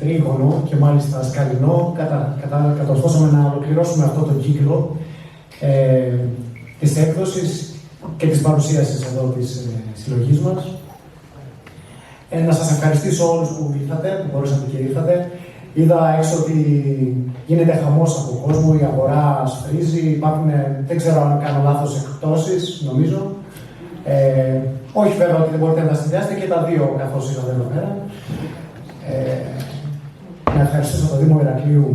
τρίγωνο και μάλιστα σκαλινό, κατορθώσαμε να ολοκληρώσουμε αυτό το κύκλο της έκδοσης και της παρουσίασης εδώ της συλλογής μας. Να σας ευχαριστήσω όλους που ήρθατε, που μπορούσατε και ήρθατε. Είδα έξω ότι γίνεται χαμός από κόσμο, η αγορά σφρίζει, υπάρχουν, δεν ξέρω αν κάνω λάθος, εκπτώσεις, νομίζω. Όχι βέβαια ότι δεν μπορείτε να τα συνδυάσετε και τα δύο καθώς ήρθατε εδώ πέρα. Να ευχαριστήσω τον Δήμο Ηρακλείου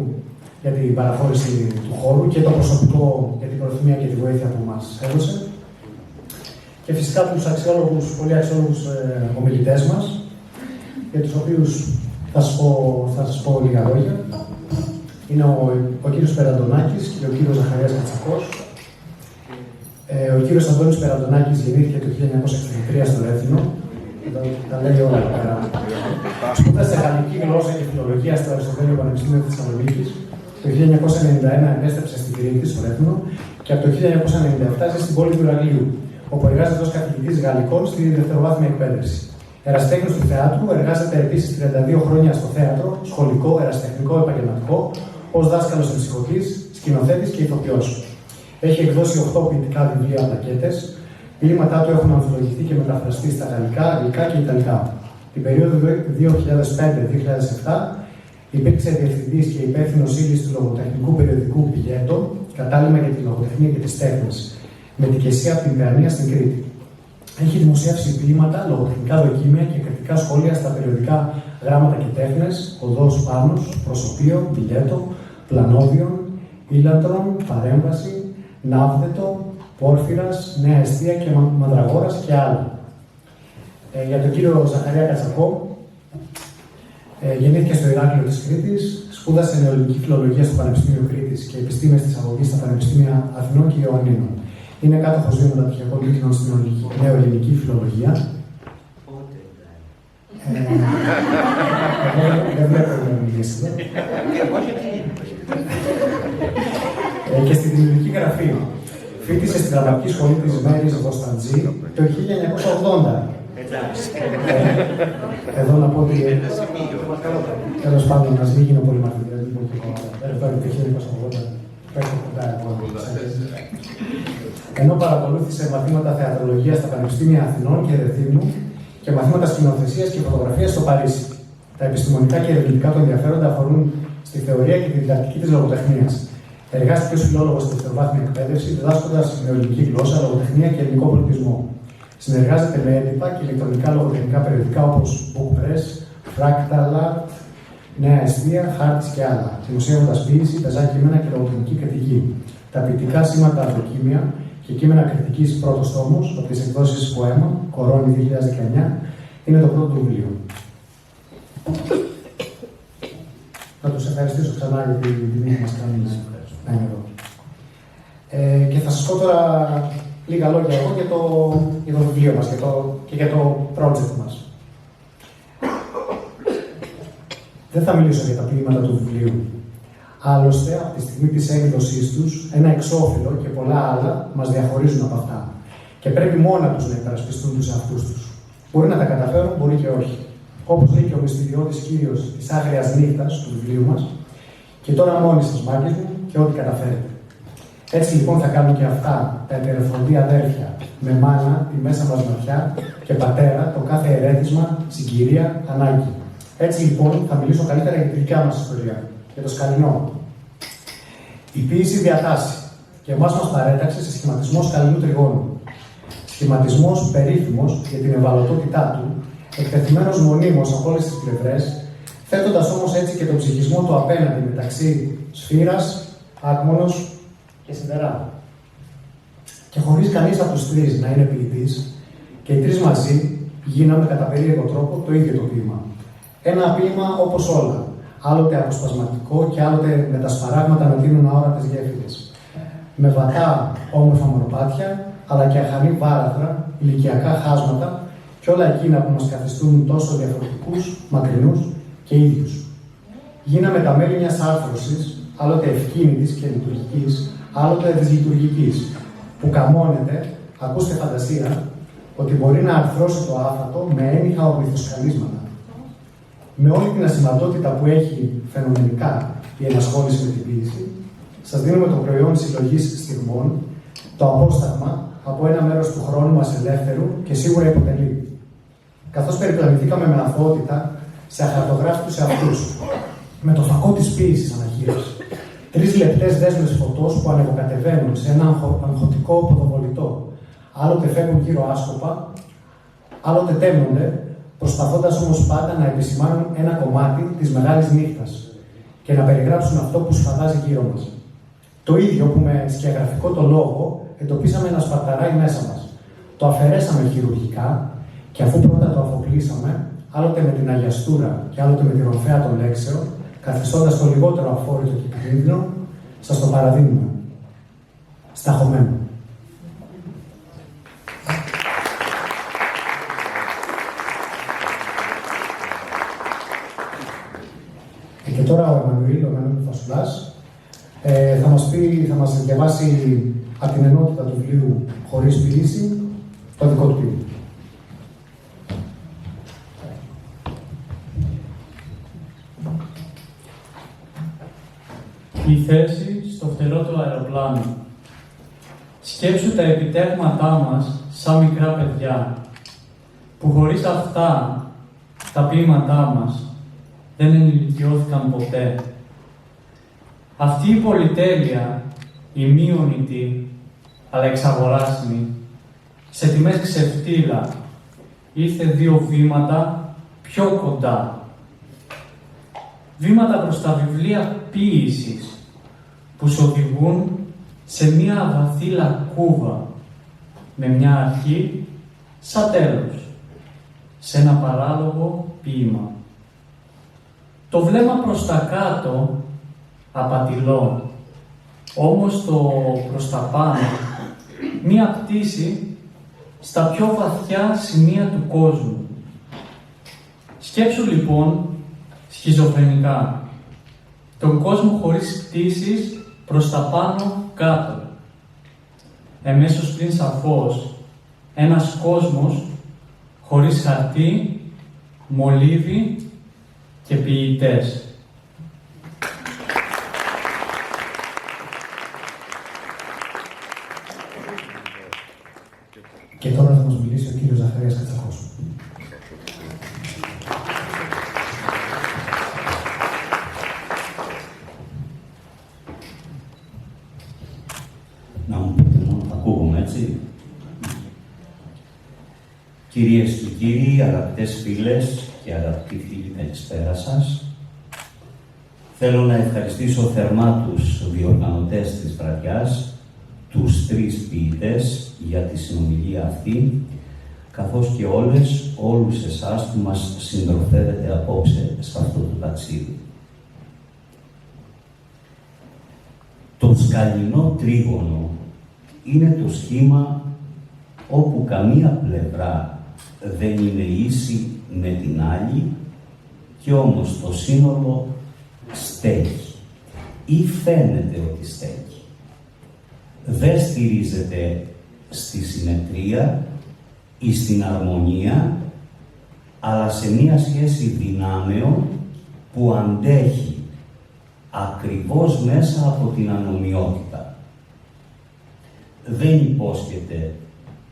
για την παραχώρηση του χώρου και το προσωπικό για την προθυμία και τη βοήθεια που μας έδωσε. Και φυσικά τους αξιόλογους, πολύ αξιόλογους ομιλητές μας, για τους οποίους θα σας πω λίγα λόγια. Είναι ο κύριος Περαντονάκης και ο κύριος Ζαχαρίας Κατσακός. Ο κύριος Αντώνης Περαντονάκης γεννήθηκε το 1963 στο Ρέθινο. Τα λέει όλα εδώ πέρα. Σπούδασε γαλλική γλώσσα και φιλολογία στο Αριστοτέλειο Πανεπιστήμιο της Θεσσαλονίκης. Το 1991 επέστρεψε στην Κρήτη, στο Ρέθινο, και από το 1997 ζει στην πόλη του Ηρακλείου, όπου εργάζεται ως καθηγητής γαλλικών στη δευτεροβάθμια εκπαίδευση. Ερασιτέχνης του θεάτρου, εργάζεται επίσης 32 χρόνια στο θέατρο, σχολικό, ερασιτεχνικό, επαγγελματικό, ως δάσκαλος εμψυχωτής, σκηνοθέτης και ηθοποιός. Έχει εκδώσει 8 ποιητικά βιβλία πλακέτες. Ποίηματά του έχουν ανθολογηθεί και μεταφραστεί στα γαλλικά, αγγλικά και ιταλικά. Την περίοδο 2005-2007 υπήρξε διευθυντής και υπεύθυνος ύλης του λογοτεχνικού περιοδικού Πιλέτο, κατάλημα για τη λογοτεχνία και τις τέχνες, με τικεσία από την Ουκρανία στην Κρήτη. Έχει δημοσιεύσει ποίηματα, λογοτεχνικά δοκίμια και κριτικά σχόλια στα περιοδικά Γράμματα και Τέχνες, Οδός Πάνους, Προσωπείο, Πιλέτο, Πλανόδιον, Ήλαντρον, Παρέμβαση, Ναύδετο, Πόρφυρας, Νέα Εστία και Μανδραγόρας και άλλα. Για τον κύριο Ζαχαρία Κατσακό, γεννήθηκε στο Ηράκλειο της Κρήτης, σπούδασε νεοελληνική φιλολογία στο Πανεπιστήμιο Κρήτης και επιστήμες της αγωγής στα Πανεπιστήμια Αθηνών και Ιωαννίνων. Είναι κάτοχος δύο μεταπτυχιακών τίτλων στην νεοελληνική φιλολογία. Δεν βλέπω να μιλήσει. Και στη δημιουργική γραφή. Φοιτήσε στην Δραματική Σχολή της Μέρης Βοσταντζή το 1980. Εδώ να πω ότι. Τέλος πάντων, να μην γίνω πολύ μαθητή. Εδώ είναι το 1980. Ενώ παρακολούθησε μαθήματα θεατρολογίας στα Πανεπιστήμια Αθηνών και Ρεθύμνου και μαθήματα σκηνοθεσίας και φωτογραφίας στο Παρίσι. Τα επιστημονικά και ερευνητικά του ενδιαφέροντα αφορούν στη θεωρία και τη διδακτική της λογοτεχνίας. Εργάστηκε ως φιλόλογος στη δευτεροβάθμια εκπαίδευση, διδάσκοντας νεοελληνική γλώσσα, λογοτεχνία και ελληνικό πολιτισμό. Συνεργάζεται με έντυπα και ηλεκτρονικά λογοτεχνικά περιοδικά όπως Bookpress, Fractal Art, Νέα Εστία, Χάρτης και άλλα, δημοσιεύοντας ποίηση, πεζά κείμενα και λογοτεχνική κριτική. Τα ποιητικά σήματα δοκίμια και κείμενα κριτικής πρώτος τόμος από τις εκδόσεις Ποέμα, Κορώνη 2019, είναι το πρώτο του βιβλίο. Θα τους ευχαριστήσω ξανά για την τιμή που μας κάνουν να είναι εδώ. Και θα σας πω τώρα λίγα λόγια εγώ για το βιβλίο μας και για το project μας. Δεν θα μιλήσω για τα ποίηματα του βιβλίου. Άλλωστε, από τη στιγμή της έκδοσής τους, ένα εξώφυλλο και πολλά άλλα μας διαχωρίζουν από αυτά. Και πρέπει μόνα τους να υπερασπιστούν τους εαυτούς τους. Μπορεί να τα καταφέρουν, μπορεί και όχι. Όπως λέει και ο μυστηριώδης κύριος της Άγριας Νύχτας του βιβλίου μας, και τώρα μόνοι σας, μάγκες μου, και ό,τι καταφέρετε. Έτσι λοιπόν θα κάνουν και αυτά τα ετερεφροντή αδέρφια, με μάνα, τη μέσα μας ματιά και πατέρα, το κάθε ερέθισμα, συγκυρία, ανάγκη. Έτσι λοιπόν θα μιλήσω καλύτερα για τη δικιά μας ιστορία, για το σκαλινό. Η ποίηση διατάσσει και εμάς μας παρέταξε σε σχηματισμό σκαλινού τριγώνου. Σχηματισμός περίφημος για την ευαλωτότητά του, εκτεθειμένος μονίμως από όλες τις πλευρές, θέτοντας όμως έτσι και τον ψυχισμό του απέναντι μεταξύ σφύρας, άκμονος και σιδερά. Και χωρίς κανείς από τους τρεις να είναι ποιητής, και οι τρεις μαζί γίναμε κατά περίεργο τρόπο το ίδιο το ποίημα. Ένα ποίημα όπως όλα, άλλοτε αποσπασματικό και άλλοτε με τα σπαράγματα να δίνουν αόρατες γέφυρες. Με βατά όμορφα μονοπάτια, αλλά και αχανή βάραθρα, ηλικιακά χάσματα και όλα εκείνα που μας καθιστούν τόσο διαφορετικούς, μακρινούς και ίδιους. Γίναμε τα μέλη μιας άρθρωσης, άλλοτε ευκίνητης και λειτουργικής, άλλοτε δυσλειτουργικής, που καμώνεται, ακούστε φαντασία, ότι μπορεί να αρθρώσει το άφατο με ένιχα οπλιθοσκαλίσματα. Με όλη την ασημαντότητα που έχει φαινομενικά η ενασχόληση με την ποίηση, σας δίνουμε το προϊόν συλλογής στιγμών, το απόσταγμα από ένα μέρος του χρόνου μας ελεύθερου και σίγουρα υποτελεί. Καθώς περιπλανηθήκαμε με αθωότητα σε αχαρτογράφητους εαυτούς, με το φακό της ποίησης αναχείρας. 3 λεπτές δέσμες φωτός που ανεβοκατεβαίνουν σε ένα αγχωτικό ποδοβολητό. Άλλοτε φεύγουν γύρω άσκοπα, άλλοτε τέμνονται, προσπαθώντας όμως πάντα να επισημάνουν ένα κομμάτι της μεγάλης νύχτας και να περιγράψουν αυτό που σφαδάζει γύρω μας. Το ίδιο που με σκιαγραφικό το λόγο εντοπίσαμε να σπαρταράει μέσα μας. Το αφαιρέσαμε χειρουργικά και αφού πρώτα το αφοπλίσαμε, άλλοτε με την αγιαστούρα και άλλοτε με τη ρομφαία των λέξεων, καθιστώντας το λιγότερο αφόρητο και επικίνδυνο, σας το παραδίνουμε. Σταχωμένο. Και τώρα ο Εμμανουήλ, ο Εμμανουήλ Φασουλάς, θα μας διαβάσει από την ενότητα του βιβλίου «Χωρίς ποίηση» το δικό του ποίημα. Η θέση στο φτερό του αεροπλάνου. Σκέψου τα επιτεύγματά μας σαν μικρά παιδιά, που χωρίς αυτά τα ποίηματά μας δεν ενηλικιώθηκαν ποτέ. Αυτή η πολυτέλεια, η μη ονητή, αλλά εξαγοράσιμη, σε τιμές ξεφτύλα, ήρθε 2 βήματα πιο κοντά. Βήματα προς τα βιβλία ποίησης, που σου οδηγούν σε μία βαθύ λακκούβα, με μια αρχή σαν τέλος, σε ένα παράλογο ποίημα. Το βλέμμα προς τα κάτω, απατηλό, όμως το προς τα πάνω, μία πτήση στα πιο βαθιά σημεία του κόσμου. Σκέψου λοιπόν σχιζοφρενικά τον κόσμο χωρίς πτήσεις προς τα πάνω κάτω. Εμέσως πλην σαφώς ένας κόσμος χωρίς χαρτί, μολύβι και ποιητές. Και τώρα θα μας μιλήσει ο κύριος Ζαχαρίας Κατσακός. Να μου πείτε μόνο, θα ακούγομαι, έτσι. Κυρίες και κύριοι, αγαπητές φίλες και αγαπητοί φίλοι, καλησπέρα σας. Θέλω να ευχαριστήσω θερμά τους διοργανωτές της βραδιάς, τους 3 ποιητές για τη συνομιλία αυτή, καθώς και όλους εσάς που μας συντροφεύετε απόψε σε αυτό το ταξίδι. Το σκαλινό τρίγωνο είναι το σχήμα όπου καμία πλευρά δεν είναι ίση με την άλλη και όμως το σύνολο στέκει ή φαίνεται ότι στέκει. Δεν στηρίζεται στη συμμετρία ή στην αρμονία, αλλά σε μία σχέση δυνάμεων που αντέχει ακριβώς μέσα από την ανομοιότητα. Δεν υπόσχεται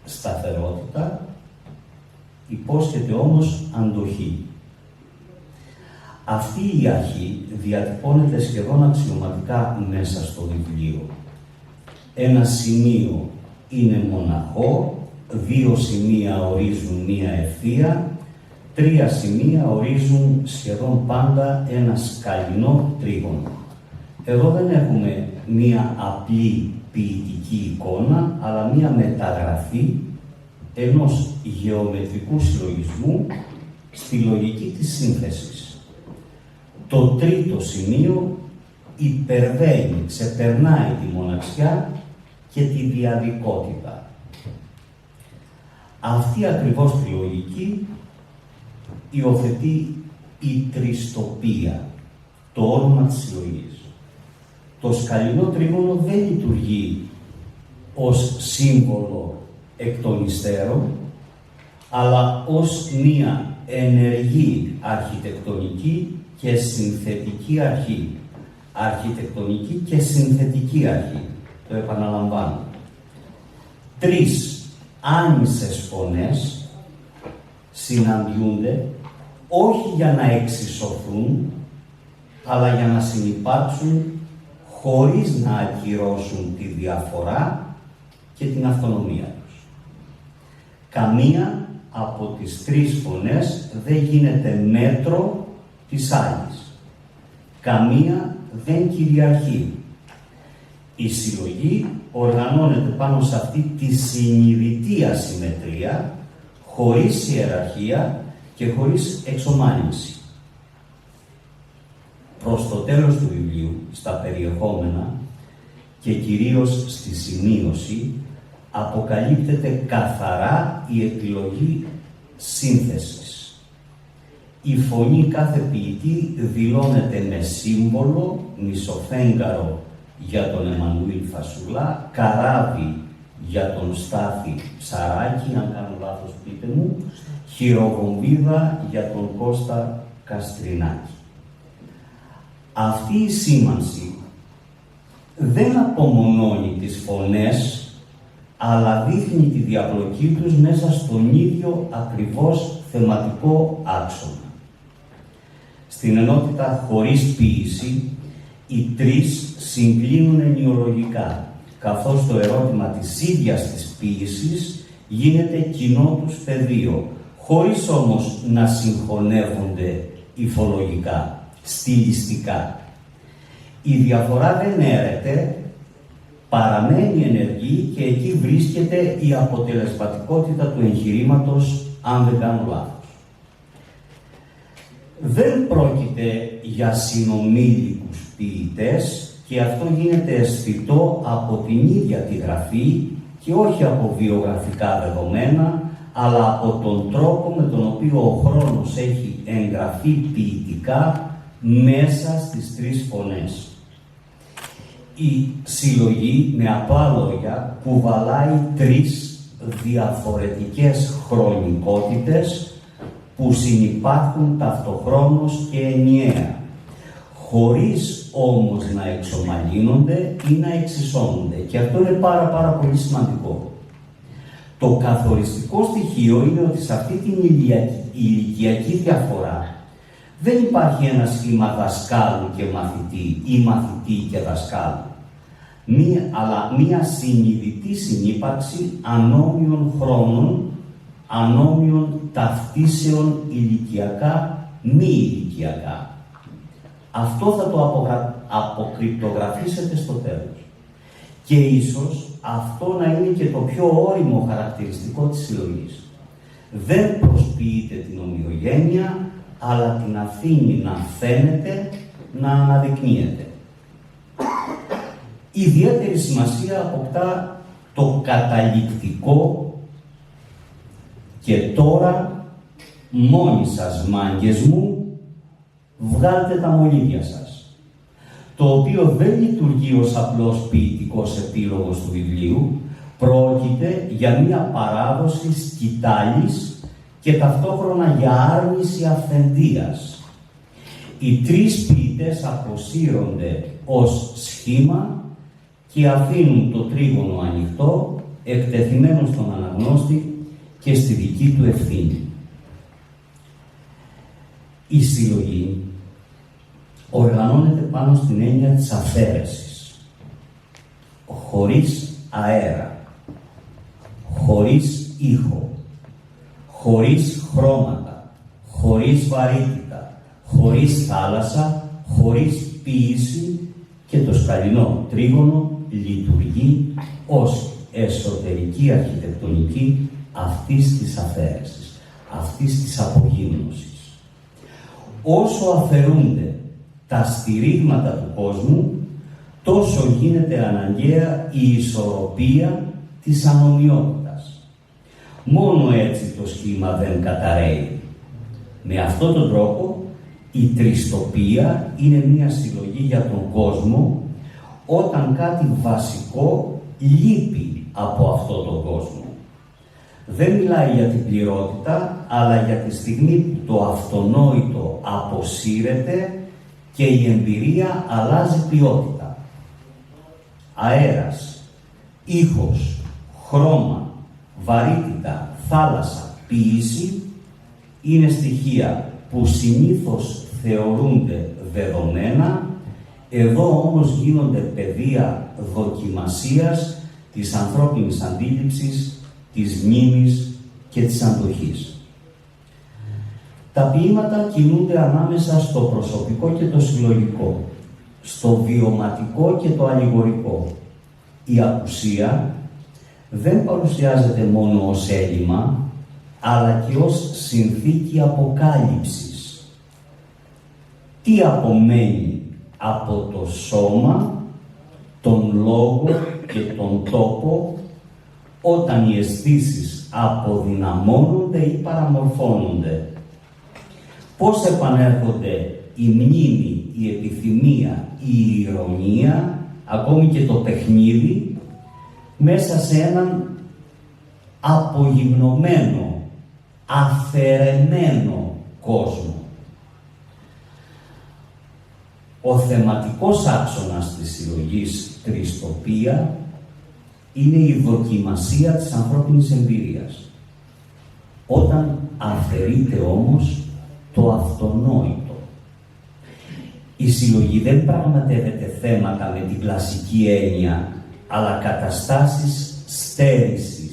σταθερότητα, υπόσχεται όμως αντοχή. Αυτή η αρχή διατυπώνεται σχεδόν αξιωματικά μέσα στο βιβλίο. Ένα σημείο είναι μοναχό, 2 σημεία ορίζουν μία ευθεία, 3 σημεία ορίζουν σχεδόν πάντα ένα σκαλινό τρίγωνο. Εδώ δεν έχουμε μία απλή ποιητική εικόνα, αλλά μία μεταγραφή ενός γεωμετρικού συλλογισμού στη λογική της σύνθεσης. Το 3ο σημείο υπερβαίνει, ξεπερνάει τη μοναξιά και τη διαδικότητα. Αυτή ακριβώς τη λογική υιοθετεί η τριστοπία, το όνομα της συλλογής. Το σκαλινό τρίγωνο δεν λειτουργεί ως σύμβολο εκ των υστέρων, αλλά ως μία ενεργή αρχιτεκτονική και συνθετική αρχή. Αρχιτεκτονική και συνθετική αρχή. Το επαναλαμβάνω. 3 άνισες φωνές συναντιούνται όχι για να εξισωθούν, αλλά για να συνυπάρξουν χωρίς να ακυρώσουν τη διαφορά και την αυτονομία τους. Καμία από τις 3 φωνές δεν γίνεται μέτρο της άλλης. Καμία δεν κυριαρχεί. Η συλλογή οργανώνεται πάνω σε αυτή τη συνειδητή ασυμμετρία, χωρίς ιεραρχία και χωρίς εξομάλυνση. Προς το τέλος του βιβλίου, στα περιεχόμενα και κυρίως στη σημείωση, αποκαλύπτεται καθαρά η επιλογή σύνθεσης. Η φωνή κάθε ποιητή δηλώνεται με σύμβολο, μισοφέγγαρο για τον Εμμανουήλ Φασούλα, καράβι για τον Στάθη Ψαράκη, αν κάνω λάθος πείτε μου, χειροβομβίδα για τον Κώστα Καστρινάκη. Αυτή η σήμανση δεν απομονώνει τις φωνές, αλλά δείχνει τη διαπλοκή τους μέσα στον ίδιο ακριβώς θεματικό άξονα. Στην ενότητα χωρίς ποίηση, οι 3 συγκλίνουν ενοιολογικά, καθώς το ερώτημα της ίδιας της ποίησης γίνεται κοινό τους πεδίο, χωρίς όμως να συγχωνεύονται υφολογικά, στιλιστικά. Η διαφορά δεν έρεται, παραμένει ενεργή και εκεί βρίσκεται η αποτελεσματικότητα του εγχειρήματος, αν δεν κάνω λάθος. Δεν πρόκειται για συνομήλικους ποιητές και αυτό γίνεται αισθητό από την ίδια τη γραφή και όχι από βιογραφικά δεδομένα, αλλά από τον τρόπο με τον οποίο ο χρόνος έχει εγγραφεί ποιητικά μέσα στις 3 φωνές. Η συλλογή, με απλά λόγια, κουβαλάει 3 διαφορετικές χρονικότητες που συνυπάρχουν ταυτοχρόνως και ενιαία, χωρίς όμως να εξομαλύνονται ή να εξισώνονται. Και αυτό είναι πάρα πολύ σημαντικό. Το καθοριστικό στοιχείο είναι ότι σε αυτή την ηλικιακή διαφορά δεν υπάρχει ένα σχήμα δασκάλου και μαθητή ή μαθητή και δασκάλου, αλλά μία συνειδητή συνύπαρξη ανώμιων χρόνων, ανώμιων ταυτίσεων ηλικιακά, μη ηλικιακά. Αυτό θα το αποκρυπτογραφήσετε στο τέλος. Και ίσως αυτό να είναι και το πιο όριμο χαρακτηριστικό της συλλογής. Δεν προσποιείται την ομοιογένεια, αλλά την αφήνει να φαίνεται, να αναδεικνύεται. Ιδιαίτερη σημασία αποκτά το καταληκτικό και τώρα μόνοι σας μάγκες μου βγάλτε τα μολύβια σας, το οποίο δεν λειτουργεί ως απλός ποιητικός επίλογος του βιβλίου, πρόκειται για μία παράδοση σκητάλης και ταυτόχρονα για άρνηση αυθεντίας. Οι 3 ποιητές αποσύρονται ως σχήμα και αφήνουν το τρίγωνο ανοιχτό, εκτεθειμένο στον αναγνώστη και στη δική του ευθύνη. Η συλλογή οργανώνεται πάνω στην έννοια της αφαίρεσης, χωρίς αέρα, χωρίς ήχο, χωρίς χρώματα, χωρίς βαρύτητα, χωρίς θάλασσα, χωρίς ποίηση, και το σκαλινό τρίγωνο λειτουργεί ως εσωτερική αρχιτεκτονική αυτής της αφαίρεσης, αυτής της απογύμνωσης. Όσο αφαιρούνται τα στηρίγματα του κόσμου, τόσο γίνεται αναγκαία η ισορροπία της ανομοιότητας. Μόνο έτσι το σχήμα δεν καταραίει. Με αυτόν τον τρόπο η τριστοπία είναι μια συλλογή για τον κόσμο όταν κάτι βασικό λείπει από αυτόν τον κόσμο. δεν μιλάει για την πληρότητα, αλλά για τη στιγμή που το αυτονόητο αποσύρεται και η εμπειρία αλλάζει ποιότητα. Αέρας, ήχος, χρώμα, βαρύτητα, θάλασσα, ποίηση είναι στοιχεία που συνήθως θεωρούνται δεδομένα, εδώ όμως γίνονται πεδία δοκιμασίας της ανθρώπινης αντίληψης, της μνήμης και της αντοχής. Τα ποίηματα κινούνται ανάμεσα στο προσωπικό και το συλλογικό, στο βιωματικό και το αλληγορικό. Η απουσία δεν παρουσιάζεται μόνο ως έλλειμμα, αλλά και ως συνθήκη αποκάλυψης. Τι απομένει από το σώμα, τον λόγο και τον τόπο, όταν οι αισθήσεις αποδυναμώνονται ή παραμορφώνονται. Πώς επανέρχονται η μνήμη, η επιθυμία, η ηρωνία, ακόμη και το παιχνίδι, μέσα σε έναν απογυμνωμένο, αφαιρεμένο κόσμο. Ο θεματικός άξονας της συλλογής Τριστοπία είναι η δοκιμασία της ανθρώπινης εμπειρίας. Όταν αφαιρείται όμως το αυτονόητο. Η συλλογή δεν πραγματεύεται θέματα με την κλασική έννοια, αλλά καταστάσεις στέρησης.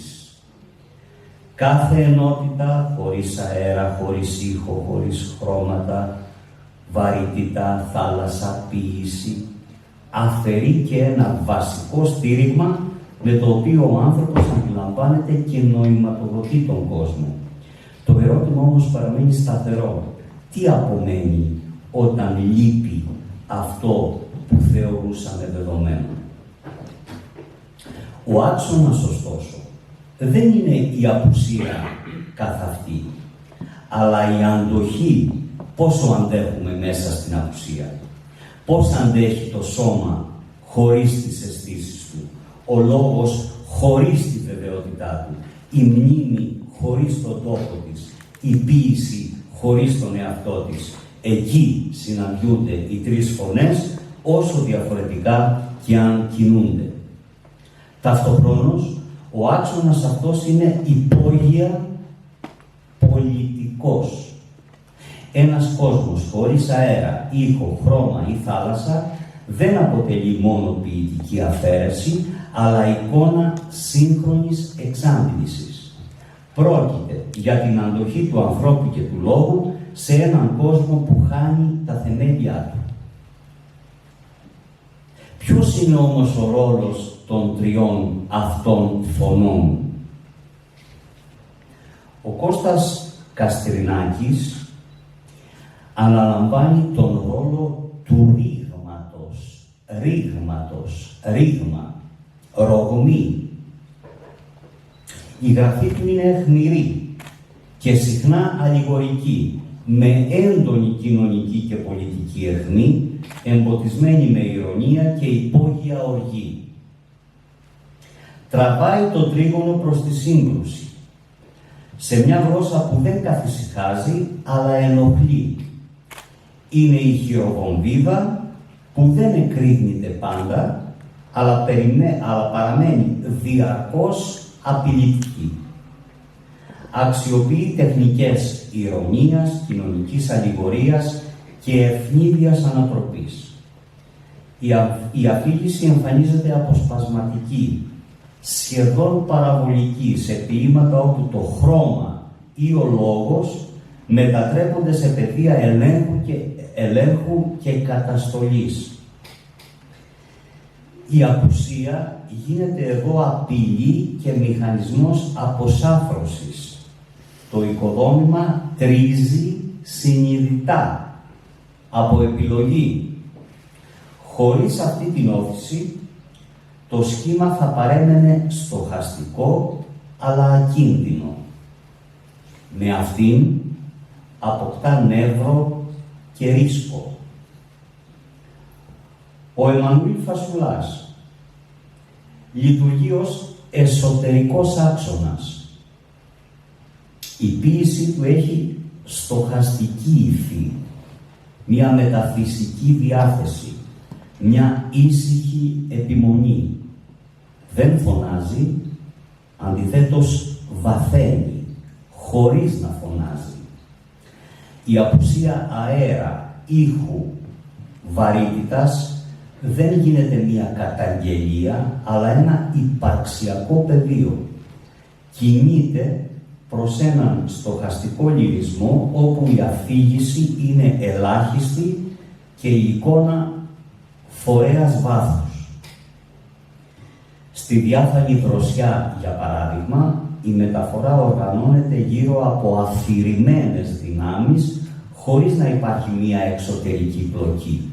Κάθε ενότητα, χωρίς αέρα, χωρίς ήχο, χωρίς χρώματα, βαρύτητα, θάλασσα, ποίηση, αφαιρεί και ένα βασικό στήριγμα με το οποίο ο άνθρωπος αντιλαμβάνεται και νοηματοδοτεί τον κόσμο. Το ερώτημα όμως παραμένει σταθερό. Τι απομένει όταν λείπει αυτό που θεωρούσαμε δεδομένο? Ο άξονας, ωστόσο, δεν είναι η απουσία καθ' αυτή, αλλά η αντοχή. Πόσο αντέχουμε μέσα στην απουσία, πώς αντέχει το σώμα χωρίς τις αισθήσεις του, ο λόγος χωρίς τη βεβαιότητά του, η μνήμη χωρίς τον τόπο της, η ποίηση χωρίς τον εαυτό της. Εκεί συναντιούνται οι τρεις φωνές, όσο διαφορετικά και αν κινούνται. Ταυτοχρόνως, ο άξονας αυτός είναι υπόγεια πολιτικός. Ένας κόσμος χωρίς αέρα, ήχο, χρώμα ή θάλασσα δεν αποτελεί μόνο ποιητική αφαίρεση, αλλά εικόνα σύγχρονης εξάντλησης. Πρόκειται για την αντοχή του ανθρώπου και του λόγου σε έναν κόσμο που χάνει τα θεμέλια του. Ποιος είναι όμως ο ρόλος των τριών αυτών φωνών? Ο Κώστας Καστρινάκης αναλαμβάνει τον ρόλο του ρήγμα, ρογμή. Η γραφή του είναι αιχμηρή και συχνά αλληγορική, με έντονη κοινωνική και πολιτική αιχμή, εμποτισμένη με ηρωνία και υπόγεια οργή. Τραβάει το τρίγωνο προς τη σύγκρουση, σε μια γλώσσα που δεν καθησυχάζει, αλλά ενοχλεί. Είναι η χειροβομβίδα που δεν εκρήγνεται πάντα, αλλά παραμένει διαρκώς απειλητική. Αξιοποιεί τεχνικές ηρωνίας, κοινωνικής αλληγορίας και ευνίδιας ανατροπής. Η αφήγηση εμφανίζεται αποσπασματική, σχεδόν παραβολική, σε ποίηματα όπου το χρώμα ή ο λόγος μετατρέπονται σε πεδία ελέγχου και καταστολής. Η απουσία γίνεται εδώ απειλή και μηχανισμός αποσάφρωσης. Το οικοδόμημα τρίζει συνειδητά, από επιλογή. Χωρίς αυτή την όθηση, το σχήμα θα παρέμενε στοχαστικό, αλλά ακίνδυνο. Με αυτήν αποκτά νεύρο και ρίσκο. Ο Εμμανουήλ λειτουργεί ως εσωτερικός άξονας. Η ποίηση του έχει στοχαστική υφή, μια μεταφυσική διάθεση, μια ήσυχη επιμονή. Δεν φωνάζει, αντιθέτως βαθαίνει, χωρίς να φωνάζει. Η απουσία αέρα, ήχου, βαρύτητας δεν γίνεται μια καταγγελία, αλλά ένα υπαρξιακό πεδίο. Κινείται προς έναν στοχαστικό λυρισμό, όπου η αφήγηση είναι ελάχιστη και η εικόνα φορέας βάθους. Στη διάφανη δροσιά, για παράδειγμα, η μεταφορά οργανώνεται γύρω από αφηρημένες δυνάμεις, χωρίς να υπάρχει μία εξωτερική πλοκή.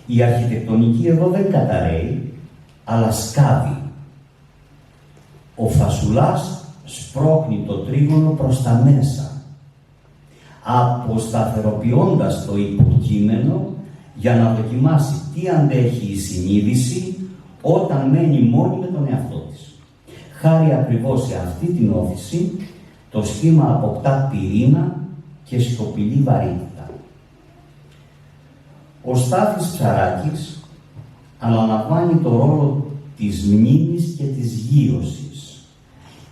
Η αρχιτεκτονική εδώ δεν καταραίει, αλλά σκάβει. Ο Φασουλάς σπρώχνει το τρίγωνο προς τα μέσα, αποσταθεροποιώντας το υποκείμενο για να δοκιμάσει τι αντέχει η συνείδηση όταν μένει μόνη με τον εαυτό της. Χάρη ακριβώς σε αυτή την όθηση, το σχήμα αποκτά πυρήνα και σιωπηλή βαρύτητα. Ο Στάθης Ψαράκης αναλαμβάνει το ρόλο της μνήμης και της γείωσης.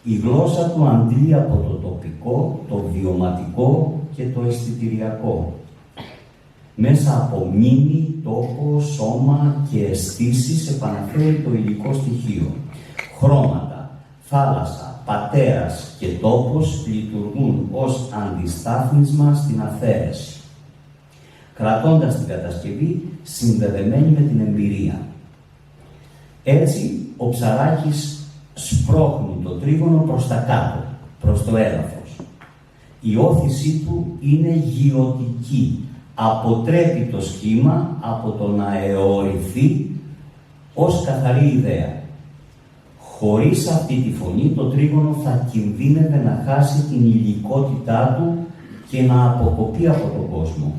Η γλώσσα του αντλεί από το τοπικό, το βιωματικό και το αισθητηριακό. Μέσα από μνήμη, τόπο, σώμα και αισθήσεις επαναφέρει το υλικό στοιχείο. Χρώματα, θάλασσα, πατέρας και τόπος λειτουργούν ως αντιστάθμισμα στην αφαίρεση, κρατώντας την κατασκευή συνδεδεμένη με την εμπειρία. Έτσι, ο Ψαράκης σπρώχνει το τρίγωνο προς τα κάτω, προς το έδαφος. Η όθησή του είναι γειωτική, αποτρέπει το σχήμα από το να αιωρηθεί ως καθαρή ιδέα. Χωρίς αυτή τη φωνή, το τρίγωνο θα κινδύνευε να χάσει την υλικότητά του και να αποκοπεί από τον κόσμο.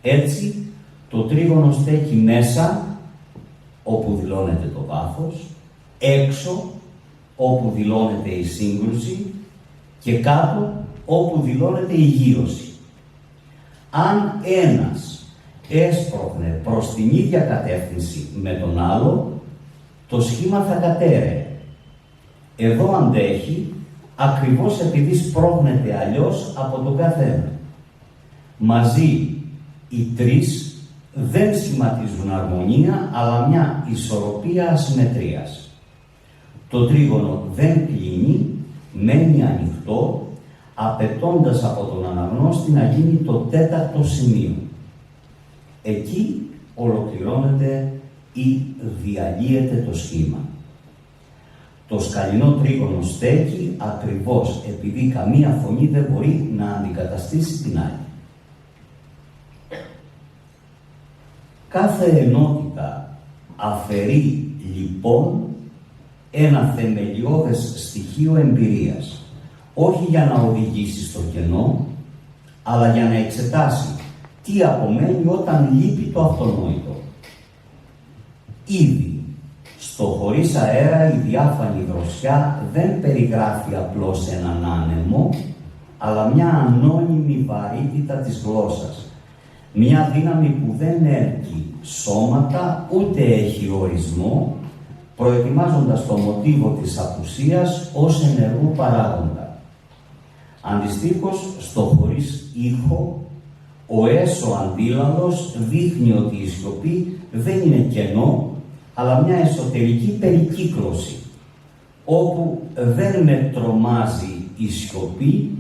Έτσι, το τρίγωνο στέκει μέσα, όπου δηλώνεται το βάθος, έξω, όπου δηλώνεται η σύγκρουση, και κάτω, όπου δηλώνεται η γείωση. Αν ένας έσπροχνε προς την ίδια κατεύθυνση με τον άλλο, το σχήμα θα κατέρεε. Εδώ αντέχει, ακριβώς επειδή σπρώχνεται αλλιώς από τον καθένα. Μαζί οι τρεις δεν σχηματίζουν αρμονία, αλλά μια ισορροπία ασυμμετρίας. Το τρίγωνο δεν κλείνει, μένει ανοιχτό, απαιτώντας από τον αναγνώστη να γίνει το τέταρτο σημείο. Εκεί ολοκληρώνεται ή διαλύεται το σχήμα. Το σκαλινό τρίγωνο στέκει ακριβώς επειδή καμία φωνή δεν μπορεί να αντικαταστήσει την άλλη. Κάθε ενότητα αφαιρεί λοιπόν ένα θεμελιώδες στοιχείο εμπειρίας, όχι για να οδηγήσει στο κενό, αλλά για να εξετάσει τι απομένει όταν λείπει το αυτονόητο. Ήδη στο χωρίς αέρα η διάφανη δροσιά δεν περιγράφει απλώς έναν άνεμο, αλλά μια ανώνυμη βαρύτητα της γλώσσας. Μια δύναμη που δεν έρκει σώματα, ούτε έχει ορισμό, προετοιμάζοντας το μοτίβο της απουσίας ως ενεργού παράγοντα. Αντιστοίχως, στο χωρίς ήχο, ο έσω αντίλαλος δείχνει ότι η σιωπή δεν είναι κενό, αλλά μια εσωτερική περικύκλωση, όπου δεν με τρομάζει η σιωπή,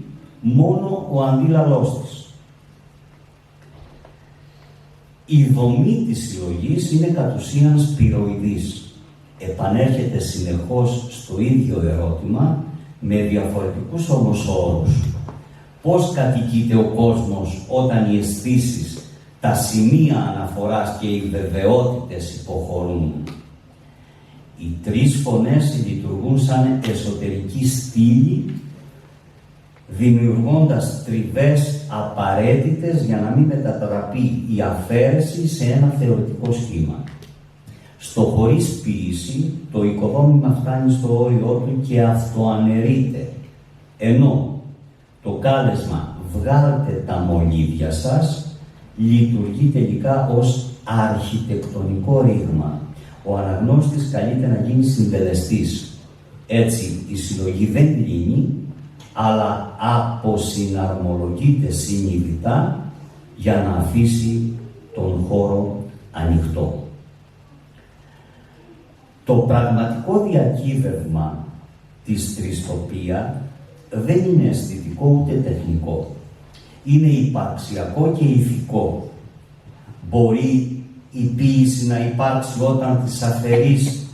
μόνο ο αντίλαλός της. Η δομή της συλλογής είναι κατ' ουσίαν σπυροειδής. Επανέρχεται συνεχώς στο ίδιο ερώτημα, με διαφορετικούς όμως όρους. Πώς κατοικείται ο κόσμος όταν οι αισθήσεις, τα σημεία αναφοράς και οι βεβαιότητες υποχωρούν. Οι τρεις φωνές λειτουργούν σαν εσωτερική στήλη, δημιουργώντας τριβές απαραίτητες για να μην μετατραπεί η αφαίρεση σε ένα θεωρητικό σχήμα. Στο χωρίς ποίηση, το οικοδόμημα φτάνει στο όριό του και αυτοαναιρείται. ενώ το κάλεσμα «βγάλτε τα μολύβια σας» λειτουργεί τελικά ως αρχιτεκτονικό ρήγμα. Ο αναγνώστης καλείται να γίνει συντελεστής. Έτσι η συλλογή δεν κλείνει, αλλά αποσυναρμολογείται συνειδητά για να αφήσει τον χώρο ανοιχτό. Το πραγματικό διακύβευμα της τριστοπία δεν είναι αισθητικό ούτε τεχνικό. Είναι υπαρξιακό και ηθικό. Μπορεί η ποίηση να υπάρξει όταν της αφαιρείς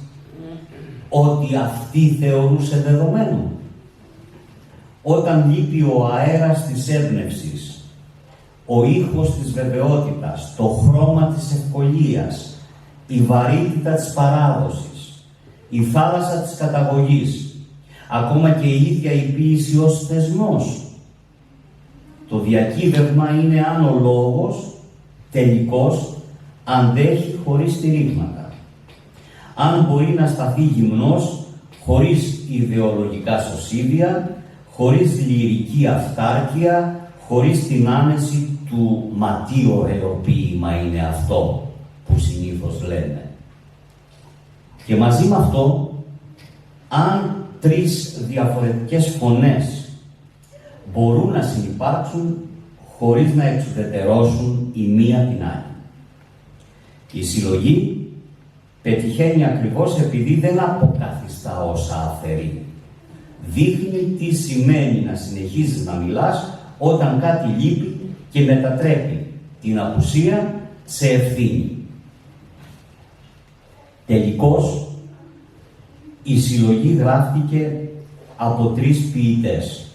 ότι αυτή θεωρούσε δεδομένο. Όταν λείπει ο αέρας της έμπνευσης, ο ήχος της βεβαιότητας, το χρώμα της ευκολίας, η βαρύτητα της παράδοσης, η θάλασσα της καταγωγής, ακόμα και η ίδια η ποίηση ως θεσμός. Το διακύβευμα είναι αν ο λόγος τελικώς αντέχει χωρίς στηρίγματα. Αν μπορεί να σταθεί γυμνός, χωρίς ιδεολογικά σωσίβια, χωρίς λυρική αυτάρκεια, χωρίς την άνεση του «μα τι ωραίο ποίημα είναι αυτό» που συνήθως λένε. Και μαζί με αυτό, αν τρεις διαφορετικές φωνές μπορούν να συνυπάρξουν χωρίς να εξουδετερώσουν η μία την άλλη. Η συλλογή πετυχαίνει ακριβώς επειδή δεν αποκαθιστά όσα αφαιρεί. Δείχνει τι σημαίνει να συνεχίζεις να μιλάς όταν κάτι λείπει και μετατρέπει την απουσία σε ευθύνη. Τελικώς, η συλλογή γράφτηκε από τρεις ποιητές.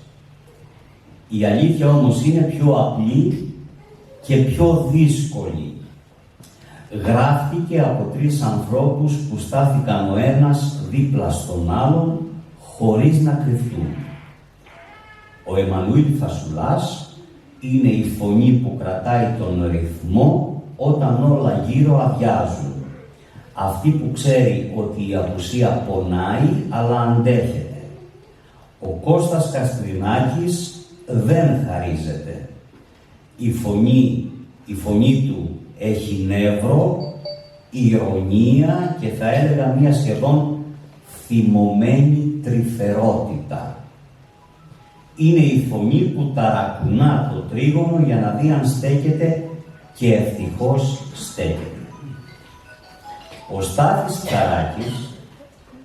Η αλήθεια όμως είναι πιο απλή και πιο δύσκολη. Γράφτηκε από τρεις ανθρώπους που στάθηκαν ο ένας δίπλα στον άλλον χωρίς να κρυφτούν. Ο Εμμανουήλ Φασουλάς είναι η φωνή που κρατάει τον ρυθμό όταν όλα γύρω αδειάζουν. Αυτή που ξέρει ότι η απουσία πονάει, αλλά αντέχεται. Ο Κώστας Καστρινάκης δεν χαρίζεται. Η φωνή του έχει νεύρο, ηρωνία και θα έλεγα μια σχεδόν θυμωμένη τρυφερότητα. Είναι η φωνή που ταρακουνά το τρίγωνο για να δει αν στέκεται και ευτυχώς στέκεται. Ο Στάθης Καράκης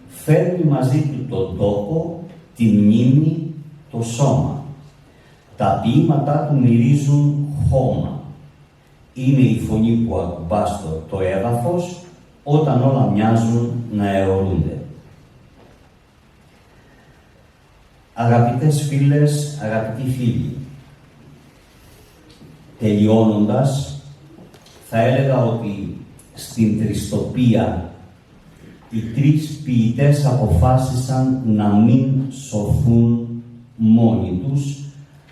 φέρνει μαζί του τον τόπο, τη μνήμη, το σώμα. Τα ποίηματά του μυρίζουν χώμα. Είναι η φωνή που ακουμπά το έδαφος όταν όλα μοιάζουν να αιωρούνται. Αγαπητές φίλες, αγαπητοί φίλοι, τελειώνοντας, θα έλεγα ότι στην τριστοπία οι τρεις ποιητές αποφάσισαν να μην σωθούν μόνοι τους,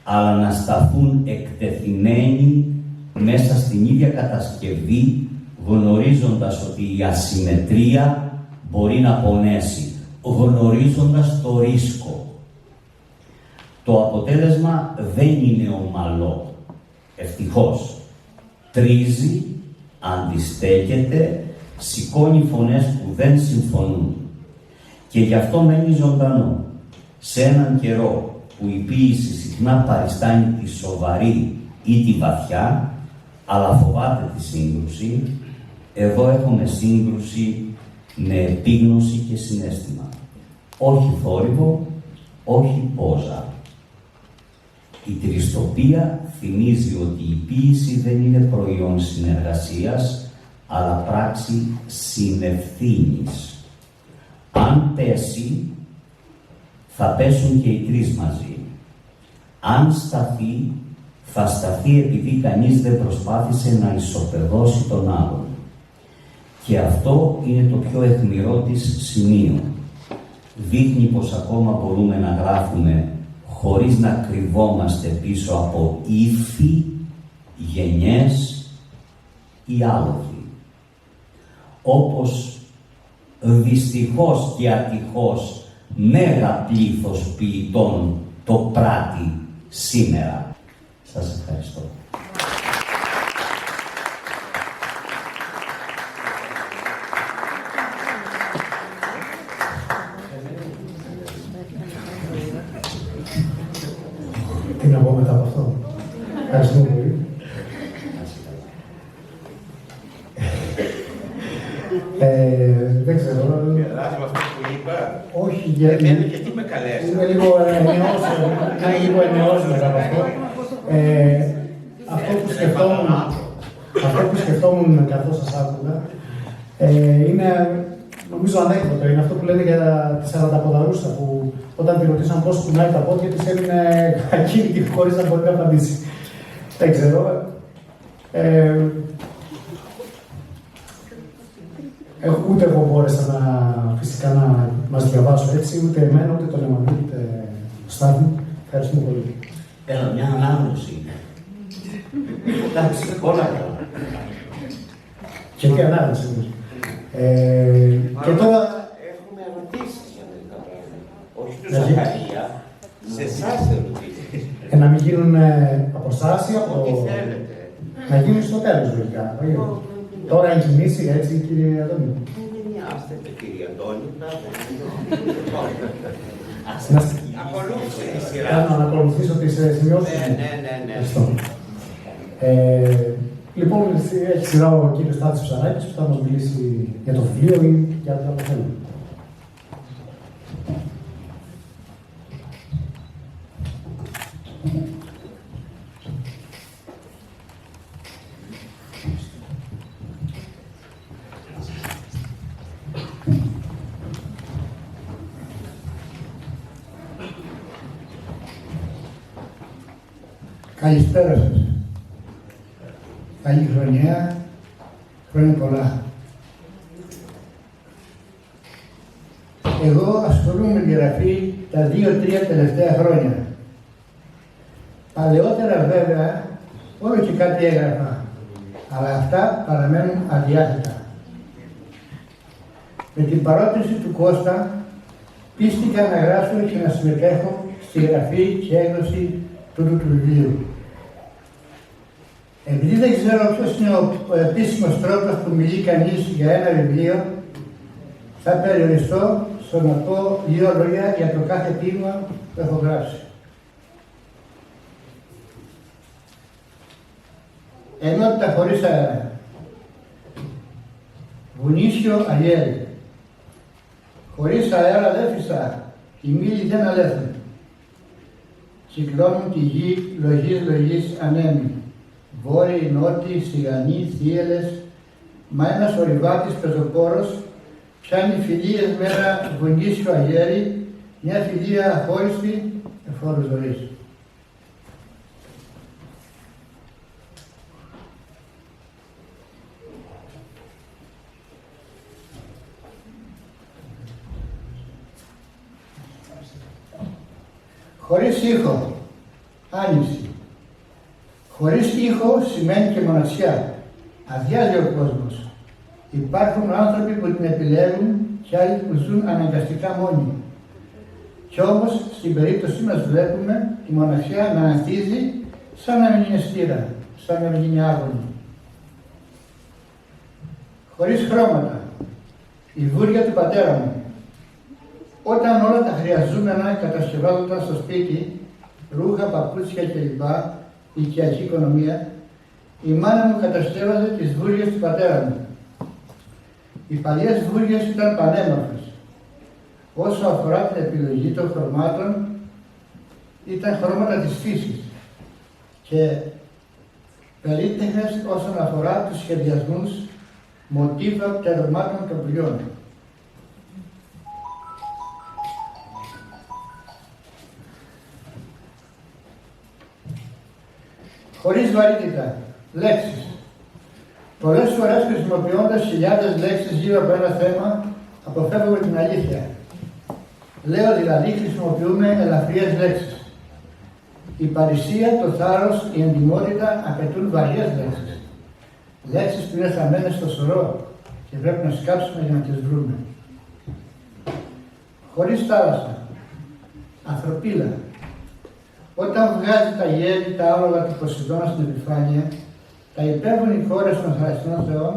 αλλά να σταθούν εκτεθειμένοι μέσα στην ίδια κατασκευή, γνωρίζοντας ότι η ασυμμετρία μπορεί να πονέσει, γνωρίζοντας το ρίσκο. Το αποτέλεσμα δεν είναι ομαλό, ευτυχώς. Τρίζει, αντιστέκεται, σηκώνει φωνές που δεν συμφωνούν. Και γι' αυτό μένει ζωντανό. Σε έναν καιρό που η ποίηση συχνά παριστάνει τη σοβαρή ή τη βαθιά, αλλά φοβάται τη σύγκρουση, εδώ έχουμε σύγκρουση με επίγνωση και συναίσθημα. Όχι θόρυβο, όχι πόζα. Η τριστοπία θυμίζει ότι η ποίηση δεν είναι προϊόν συνεργασίας, αλλά πράξη συνευθύνης. Αν πέσει, θα πέσουν και οι τρεις μαζί. Αν σταθεί, θα σταθεί επειδή κανείς δεν προσπάθησε να ισοπεδώσει τον άλλον. Και αυτό είναι το πιο αιχμηρό της σημείο. Δείχνει πως ακόμα μπορούμε να γράφουμε χωρίς να κρυβόμαστε πίσω από ύφη, γενιές ή άλογοι. Όπως δυστυχώς και ατυχώς μέγα πλήθος ποιητών το πράττει σήμερα. Σας ευχαριστώ. Τι να πω μετά από αυτό. Ευχαριστούμε πολύ. Δεν ξέρω. Γελάζει με αυτό που είπα. Όχι, Εμένα γιατί με καλέσατε. είμαι λίγο εννεός μετά από αυτό. Αυτό που σκεφτόμουν καθώς σας άκουγα, είναι, νομίζω ανέκδοτο, είναι αυτό που λένε για τη σαρανταποδαρούσα, που όταν τη ρωτήσαν πώς κουνάει τα πόδια της έμεινε ακίνητη χωρίς να μπορεί να απαντήσει. Δεν ξέρω. Ούτε εγώ μπόρεσα φυσικά να μας διαβάσω έτσι, ούτε εμένα, ούτε τον Εμμανουήλ, ούτε τον Στάθη. Ευχαριστούμε πολύ. Έλα, μια ανάγνωση είναι. Εντάξει, όλα καλά. Και τι ανάγνωση είναι. Και τώρα... Έχουμε ερωτήσεις για μερικά πράγματα. Όχι του Ζαχαρία, σε εσάς ερωτήσεις. Να μην γίνουν αποστάσεις από... Ό,τι θέλετε. Να γίνουν στο τέλος, λογικά. Τώρα εγκινήσει, έτσι, κύριε Αντώνη. Άστε, κύριε Αντώνη, ακολούθησε τη σειρά. Να ακολουθήσω τις σημειώσεις. Ναι. Ευχαριστώ. Λοιπόν, έχει σειρά ο κύριος Στάθης Ψαράκης που θα μας μιλήσει για το βιβλίο ή για το θέμα. Καλησπέρα σας. Καλή χρονιά, χρόνια πολλά. Εγώ ασχολούμαι με τη γραφή τα 2-3 τελευταία χρόνια. Παλαιότερα βέβαια, όλο και κάτι έγραφα, αλλά αυτά παραμένουν αδιάθετα. Με την παρότριση του Κώστα, πίστηκα να γράψω και να συμμετέχω στη γραφή και έκδοση του βιβλίου. Επειδή δεν ξέρω ποιος είναι ο επίσημος τρόπος που μιλεί κανείς για ένα βιβλίο, θα περιοριστώ στο να πω δύο λόγια για το κάθε ποίημα που έχω γράψει. Ενότητα χωρίς αέρα. Βουνίσιο αγέρι. Χωρίς αέρα δεν φυσά, οι μήλοι δεν αλέθουν. Κυκλώνουν τη γη λογής ανέμοι. Βόρειοι, νότιοι, σιγανοί, θύελες, μα ένας ορειβάτης πεζοπόρος πιάνει φιλίες με ένα βουνίσιο αγέρι, μια φιλία αχώριστη εφόρου ζωής. Χωρίς ήχο, άνοιξη. Χωρίς ήχο σημαίνει και μοναξιά. Αδειάζει ο κόσμος. Υπάρχουν άνθρωποι που την επιλέγουν και άλλοι που ζουν αναγκαστικά μόνοι. Κι όμως, στην περίπτωσή μας βλέπουμε τη μοναξιά να ανθίζει σαν να μην είναι στήρα, σαν να μην είναι άγωνη. Χωρίς χρώματα. Η βούρια του πατέρα μου. Όταν όλα τα χρειαζόμενα κατασκευάζονταν στο σπίτι, ρούχα, παπούτσια κλπ, η οικιακή οικονομία, η μάνα μου κατασκεύαζε τις βούρειες του πατέρα μου. Οι παλιές βούρειες ήταν πανέμορφες. Όσο αφορά την επιλογή των χρωμάτων, ήταν χρώματα της φύσης και περίτεχνες όσον αφορά τους σχεδιασμούς, μοτίβα πτερωμάτων των πουλιών. Χωρίς βαρύτητα, λέξεις. Πολλές φορές χρησιμοποιώντας χιλιάδες λέξεις γύρω από ένα θέμα, αποφεύγουμε την αλήθεια. Λέω δηλαδή χρησιμοποιούμε ελαφριές λέξεις. Η παρησία, το θάρρος, η εντιμότητα απαιτούν βαριές λέξεις. Λέξεις που είναι θαμμένες στο σωρό και πρέπει να σκάψουμε για να τις βρούμε. Χωρίς θάλασσα, ανθρωπίλα. Όταν βγάζει τα γέλη, τα άλογα του Ποσειδώνα στην επιφάνεια, τα υπέρβουν οι κόρες των θαλασσινών θεών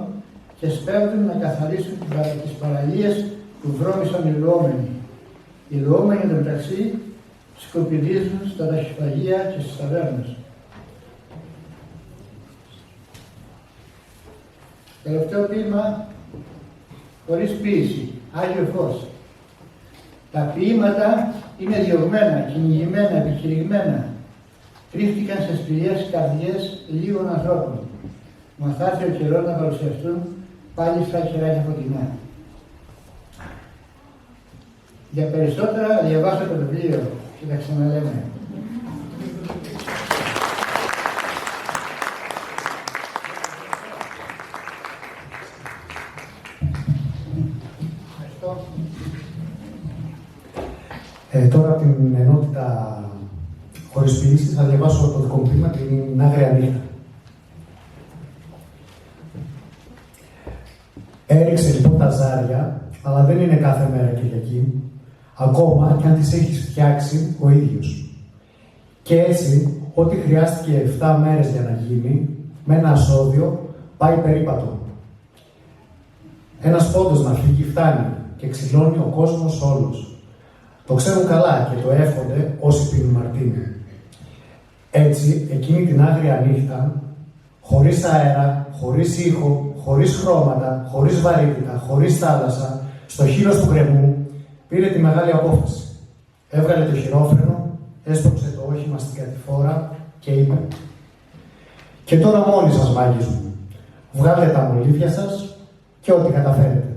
και σπέβδουν να καθαρίσουν τις παραλίες που βρώμησαν οι λουόμενοι. Οι λουόμενοι εντωμεταξύ σκουπιδίζουν στα ταχυφαγεία και στις ταβέρνες. Τελευταίο ποίημα, χωρίς ποίηση, Άγιο Φως. Τα ποίηματα είναι διωγμένα, κυνηγημένα, επικηρυγμένα. Κρύφτηκαν σε σκληρές καρδιές λίγων ανθρώπων. Μα θα έρθει ο καιρός να παρουσιαστούν πάλι στα κεράκια φωτεινά. Για περισσότερα διαβάστε το βιβλίο και τα ξαναλέμε. Τώρα από την ενότητα χωρίς ποίηση θα διαβάσω το δικό μου ποίημα, την Άγρια Νύχτα. Έριξε λοιπόν τα ζάρια, αλλά δεν είναι κάθε μέρα Κυριακή, ακόμα κι αν τις έχεις φτιάξει ο ίδιος. Και έτσι, ό,τι χρειάστηκε 7 μέρες για να γίνει, με ένα ασώδιο πάει περίπατο. Ένας πόντος να φύγει φτάνει και ξυλώνει ο κόσμος όλος. Το ξέρουν καλά και το εύχονται όσοι πίνουν μαρτίνι. Έτσι, εκείνη την άγρια νύχτα, χωρίς αέρα, χωρίς ήχο, χωρίς χρώματα, χωρίς βαρύτητα, χωρίς θάλασσα, στο χείλος του γκρεμού, πήρε τη μεγάλη απόφαση. Έβγαλε το χειρόφρενο, έσπρωξε το όχημα στην κατηφόρα και είπε: «Και τώρα μόνοι σας, μάγες μου, βγάλετε τα μολύβια σας και ό,τι καταφέρετε».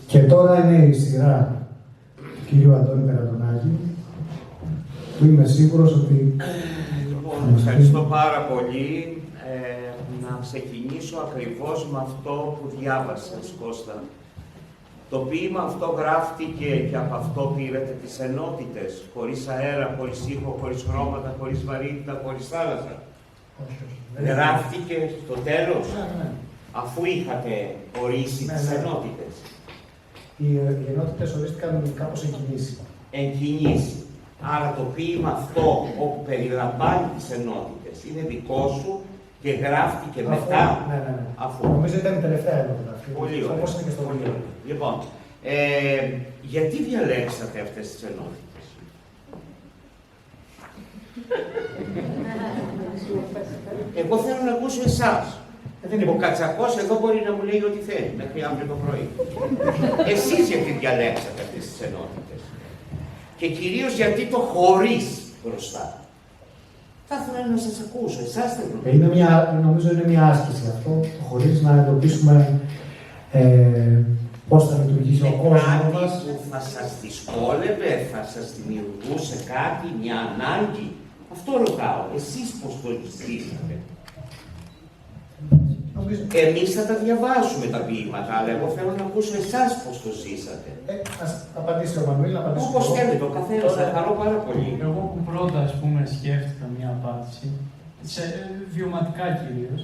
Και τώρα είναι η σειρά του κυρίου Αντώνη Περαντονάκη, που είμαι σίγουρος ότι... Λοιπόν, ευχαριστώ πάρα πολύ. Να ξεκινήσω ακριβώς με αυτό που διάβασες, Κώστα. Το ποίημα αυτό γράφτηκε και από αυτό πήρατε τις ενότητες, χωρίς αέρα, χωρίς ήχο, χωρίς χρώματα, χωρίς βαρύτητα, χωρίς θάλασσα. Όχι. Γράφτηκε στο τέλος, Ναι. αφού είχατε ορίσει τις ενότητες. Οι ενότητες ορίστηκαν κάπως εν κινήσει. Εν κινήσει. Άρα το ποίημα αυτό, όπου περιλαμβάνει τις ενότητες, είναι δικό σου και γράφτηκε μετά. Ναι. Αφού. Νομίζω ήταν η τελευταία ενότητα αυτή. Πολύ ωραία. Όπως είναι και στο βιβλίο. Λοιπόν, γιατί διαλέξατε αυτές τις ενότητες? Εγώ θέλω να ακούσω εσάς. Ο Κατσακός εδώ μπορεί να μου λέει ό,τι θέλει μέχρι αύριο το πρωί. Εσείς γιατί διαλέξατε αυτές τις ενότητες? Και κυρίως γιατί το χωρίς μπροστά? Θα ήθελα να σας ακούσω, εσάς θέλω. Νομίζω είναι μια άσκηση αυτό, το χωρίς να εντοπίσουμε πώς θα λειτουργήσει ο κόσμος μας. Κάτι που θα σας δυσκόλευε, θα σας δημιουργούσε κάτι, μια ανάγκη. Αυτό ρωτάω. Εσείς πώς το ζήσατε? Εμείς θα τα διαβάσουμε τα ποίηματα, αλλά εγώ θέλω να ακούσω εσάς πώς το ζήσατε. Ας απαντήσει ο Μανουήλ, να απαντήσει. Όπως θέλετε, ο καθένας, θα χαρώ πάρα πολύ. Εγώ που πρώτα, ας πούμε, σκέφτηκα μια απάντηση, βιωματικά κυρίως,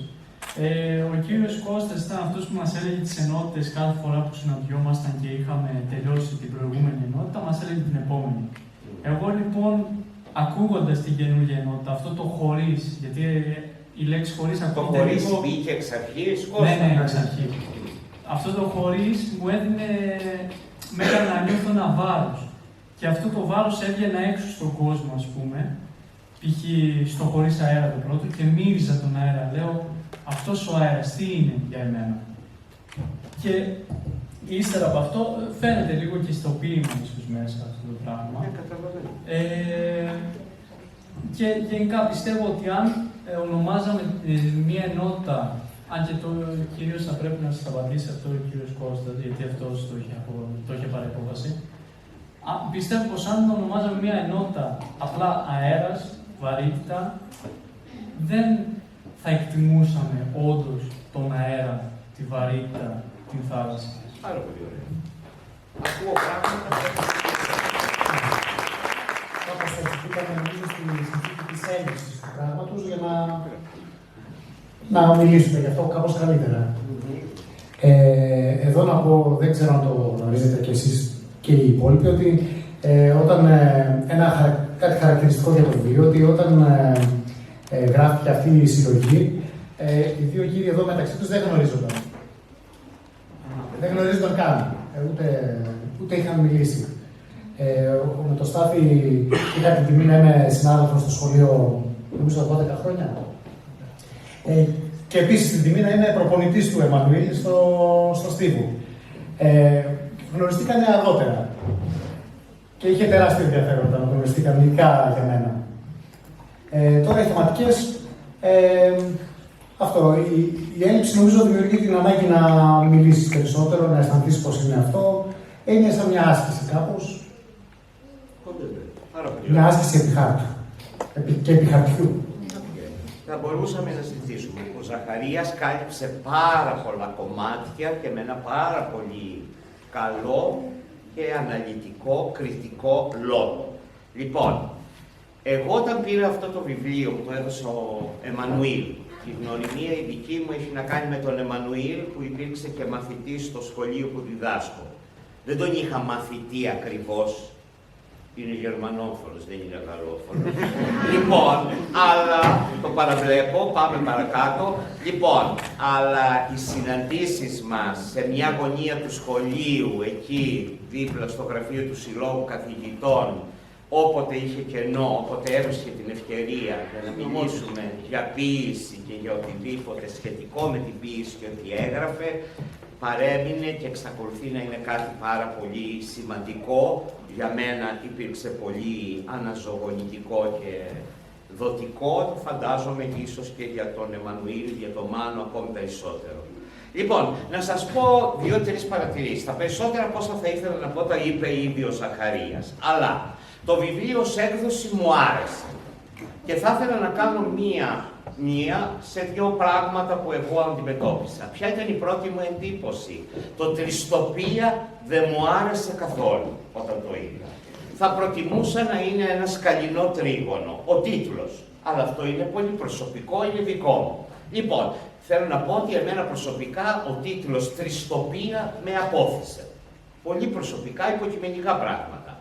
ο κύριος Κώστας ήταν αυτός που μας έλεγε τις ενότητες κάθε φορά που συναντιόμασταν και είχαμε τελειώσει την προηγούμενη ενότητα, μας έλεγε την επόμενη. Εγώ λοιπόν, ακούγοντας την καινούργια ενότητα, αυτό το χωρίς, γιατί η λέξη χωρίς Το ακούγεται χωρίς λίγο... μπήκε εξ αρχής, Κώστα. Ναι, εξ αρχής. Αυτό το χωρίς μου έδινε, με έκανε να νιώθω ένα βάρος. Και αυτό το βάρος έβγαινα έξω στον κόσμο, ας πούμε, π.χ. στο χωρίς αέρα το πρώτο και μύριζα τον αέρα. Λέω, αυτός ο αέρας τι είναι για εμένα? Και ύστερα από αυτό φαίνεται λίγο και στο ποίημα ίσως μέσα αυτό το πράγμα. Και γενικά πιστεύω ότι αν ονομάζαμε μία ενότητα, αν και κυρίως θα πρέπει να σας απαντήσει αυτό ο κύριος Κώστας, γιατί αυτός το είχε πάρει υπόβαση, πιστεύω πως αν ονομάζαμε μία ενότητα απλά αέρας, βαρύτητα, δεν θα εκτιμούσαμε όντως τον αέρα, τη βαρύτητα, την θάλασσα. Πάρα πολύ ωραία. Ακούω πράγματα. Κάπως έτσι πήγαμε νομίζω στη συνθήκη της έλλειψης του πράγματος για να μιλήσουμε γι' αυτό κάπως καλύτερα. Εδώ να πω, δεν ξέρω αν το γνωρίζετε κι εσείς και οι υπόλοιποι, ότι κάτι χαρακτηριστικό για το βιβλίο, ότι όταν γράφτηκε αυτή η συλλογή, οι δύο κύριοι εδώ μεταξύ τους δεν γνωρίζονταν. Δεν γνωρίζονταν καν, ούτε είχαν μιλήσει. Με το Στάθη είχα την τιμή να είμαι συνάδελφος στο σχολείο, νομίζω 12 χρόνια. Και επίσης την τιμή να είναι προπονητής του Εμμανουήλ στο Στίβου. Γνωριστήκανε αργότερα. Και είχε τεράστιο ενδιαφέρον να γνωριστήκαν, ειδικά για μένα. Τώρα οι θεματικές, αυτό, η έλλειψη νομίζω δημιουργεί την ανάγκη να μιλήσεις περισσότερο, να αισθανθείς πώς είναι αυτό. Είναι σαν μια άσκηση κάπως. Μια άσκηση επιχάρτου. Και επιχαρτιού. Θα μπορούσαμε να συζητήσουμε. Ο Ζαχαρίας κάλυψε πάρα πολλά κομμάτια και με ένα πάρα πολύ καλό και αναλυτικό, κριτικό λόγο. Λοιπόν, εγώ όταν πήρα αυτό το βιβλίο που το έδωσε ο Εμμανουήλ, η γνωριμία η δική μου έχει να κάνει με τον Εμμανουήλ που υπήρξε και μαθητής στο σχολείο που διδάσκω. Δεν τον είχα μαθητή ακριβώς. Είναι γερμανόφωνος, δεν είναι γαλλόφωνος. Λοιπόν, αλλά το παραβλέπω, πάμε παρακάτω. Λοιπόν, αλλά οι συναντήσεις μας σε μια γωνία του σχολείου, εκεί δίπλα στο γραφείο του Συλλόγου Καθηγητών, όποτε είχε κενό, όποτε έβρισκε την ευκαιρία για να μιλήσουμε για ποίηση και για οτιδήποτε σχετικό με την ποίηση και ό,τι έγραφε, παρέμεινε και εξακολουθεί να είναι κάτι πάρα πολύ σημαντικό. Για μένα υπήρξε πολύ αναζωογονητικό και δοτικό, το φαντάζομαι ίσως και για τον Εμμανουήλ, για τον Μάνο ακόμη περισσότερο. Λοιπόν, να σας πω 2-3 παρατηρήσεις. Τα περισσότερα από όσα θα ήθελα να πω τα είπε ήδη ο Ζαχαρίας. Αλλά το βιβλίο ως έκδοση μου άρεσε. Και θα ήθελα να κάνω μία σε 2 πράγματα που εγώ αντιμετώπισα. Ποια ήταν η πρώτη μου εντύπωση? Το τριστοπία δεν μου άρεσε καθόλου όταν το είδα. Θα προτιμούσα να είναι ένα σκαλινό τρίγωνο, ο τίτλος. Αλλά αυτό είναι πολύ προσωπικό, είναι δικό μου. Λοιπόν, θέλω να πω ότι εμένα προσωπικά ο τίτλος τριστοπία με απόθυσε. Πολύ προσωπικά, υποκειμενικά πράγματα.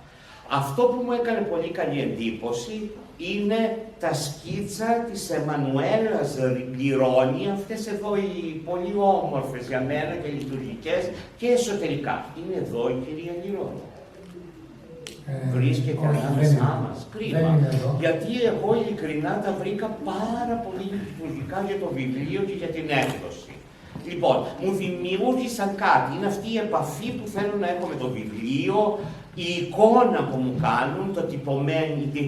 Αυτό που μου έκανε πολύ καλή εντύπωση είναι τα σκίτσα της Εμμανουέλας Λιρώνη, αυτές εδώ οι πολύ όμορφες για μένα και λειτουργικές και εσωτερικά. Είναι εδώ η κυρία Λιρώνη. Βρίσκεται ανάμεσά μας. Κρίμα. Γιατί εγώ ειλικρινά τα βρήκα πάρα πολύ λειτουργικά για το βιβλίο και για την έκδοση. Λοιπόν, μου δημιούργησαν κάτι. Είναι αυτή η επαφή που θέλω να έχω με το βιβλίο, η εικόνα που μου κάνουν,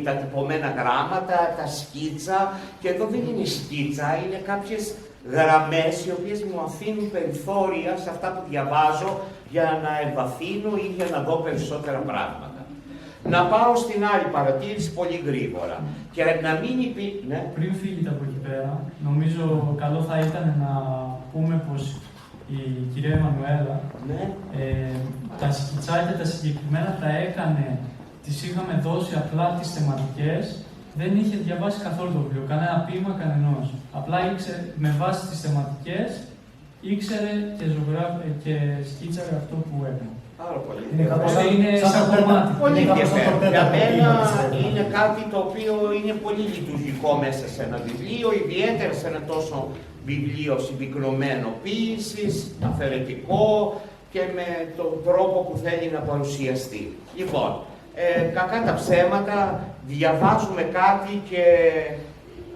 τα τυπωμένα γράμματα, τα σκίτσα. Και εδώ δεν είναι σκίτσα, είναι κάποιες γραμμές οι οποίες μου αφήνουν περιθώρια σε αυτά που διαβάζω για να εμβαθύνω ή για να δω περισσότερα πράγματα. Να πάω στην άλλη παρατήρηση πολύ γρήγορα. Και να μην ναι. Πριν φύγετε από εκεί πέρα, νομίζω καλό θα ήταν να πούμε πως η κυρία Εμμανουέλα ναι. Τα σκιτσάκια τα συγκεκριμένα τα έκανε, τις είχαμε δώσει απλά τις θεματικές, δεν είχε διαβάσει καθόλου το βιβλίο, κανένα ποίημα κανενός. Απλά ήξερε, με βάση τις θεματικές, ήξερε και σκίτσαρε αυτό που έκανε. Πάρα πολύ. Είναι σαν κομμάτι. Πολύ ενδιαφέρον. Για μένα είναι κάτι το οποίο είναι πολύ λειτουργικό μέσα σε ένα βιβλίο, ιδιαίτερα σε ένα τόσο βιβλίο συμπυκνωμένο ποίησης, αφαιρετικό και με τον τρόπο που θέλει να παρουσιαστεί. Λοιπόν, κακά τα ψέματα, διαβάζουμε κάτι και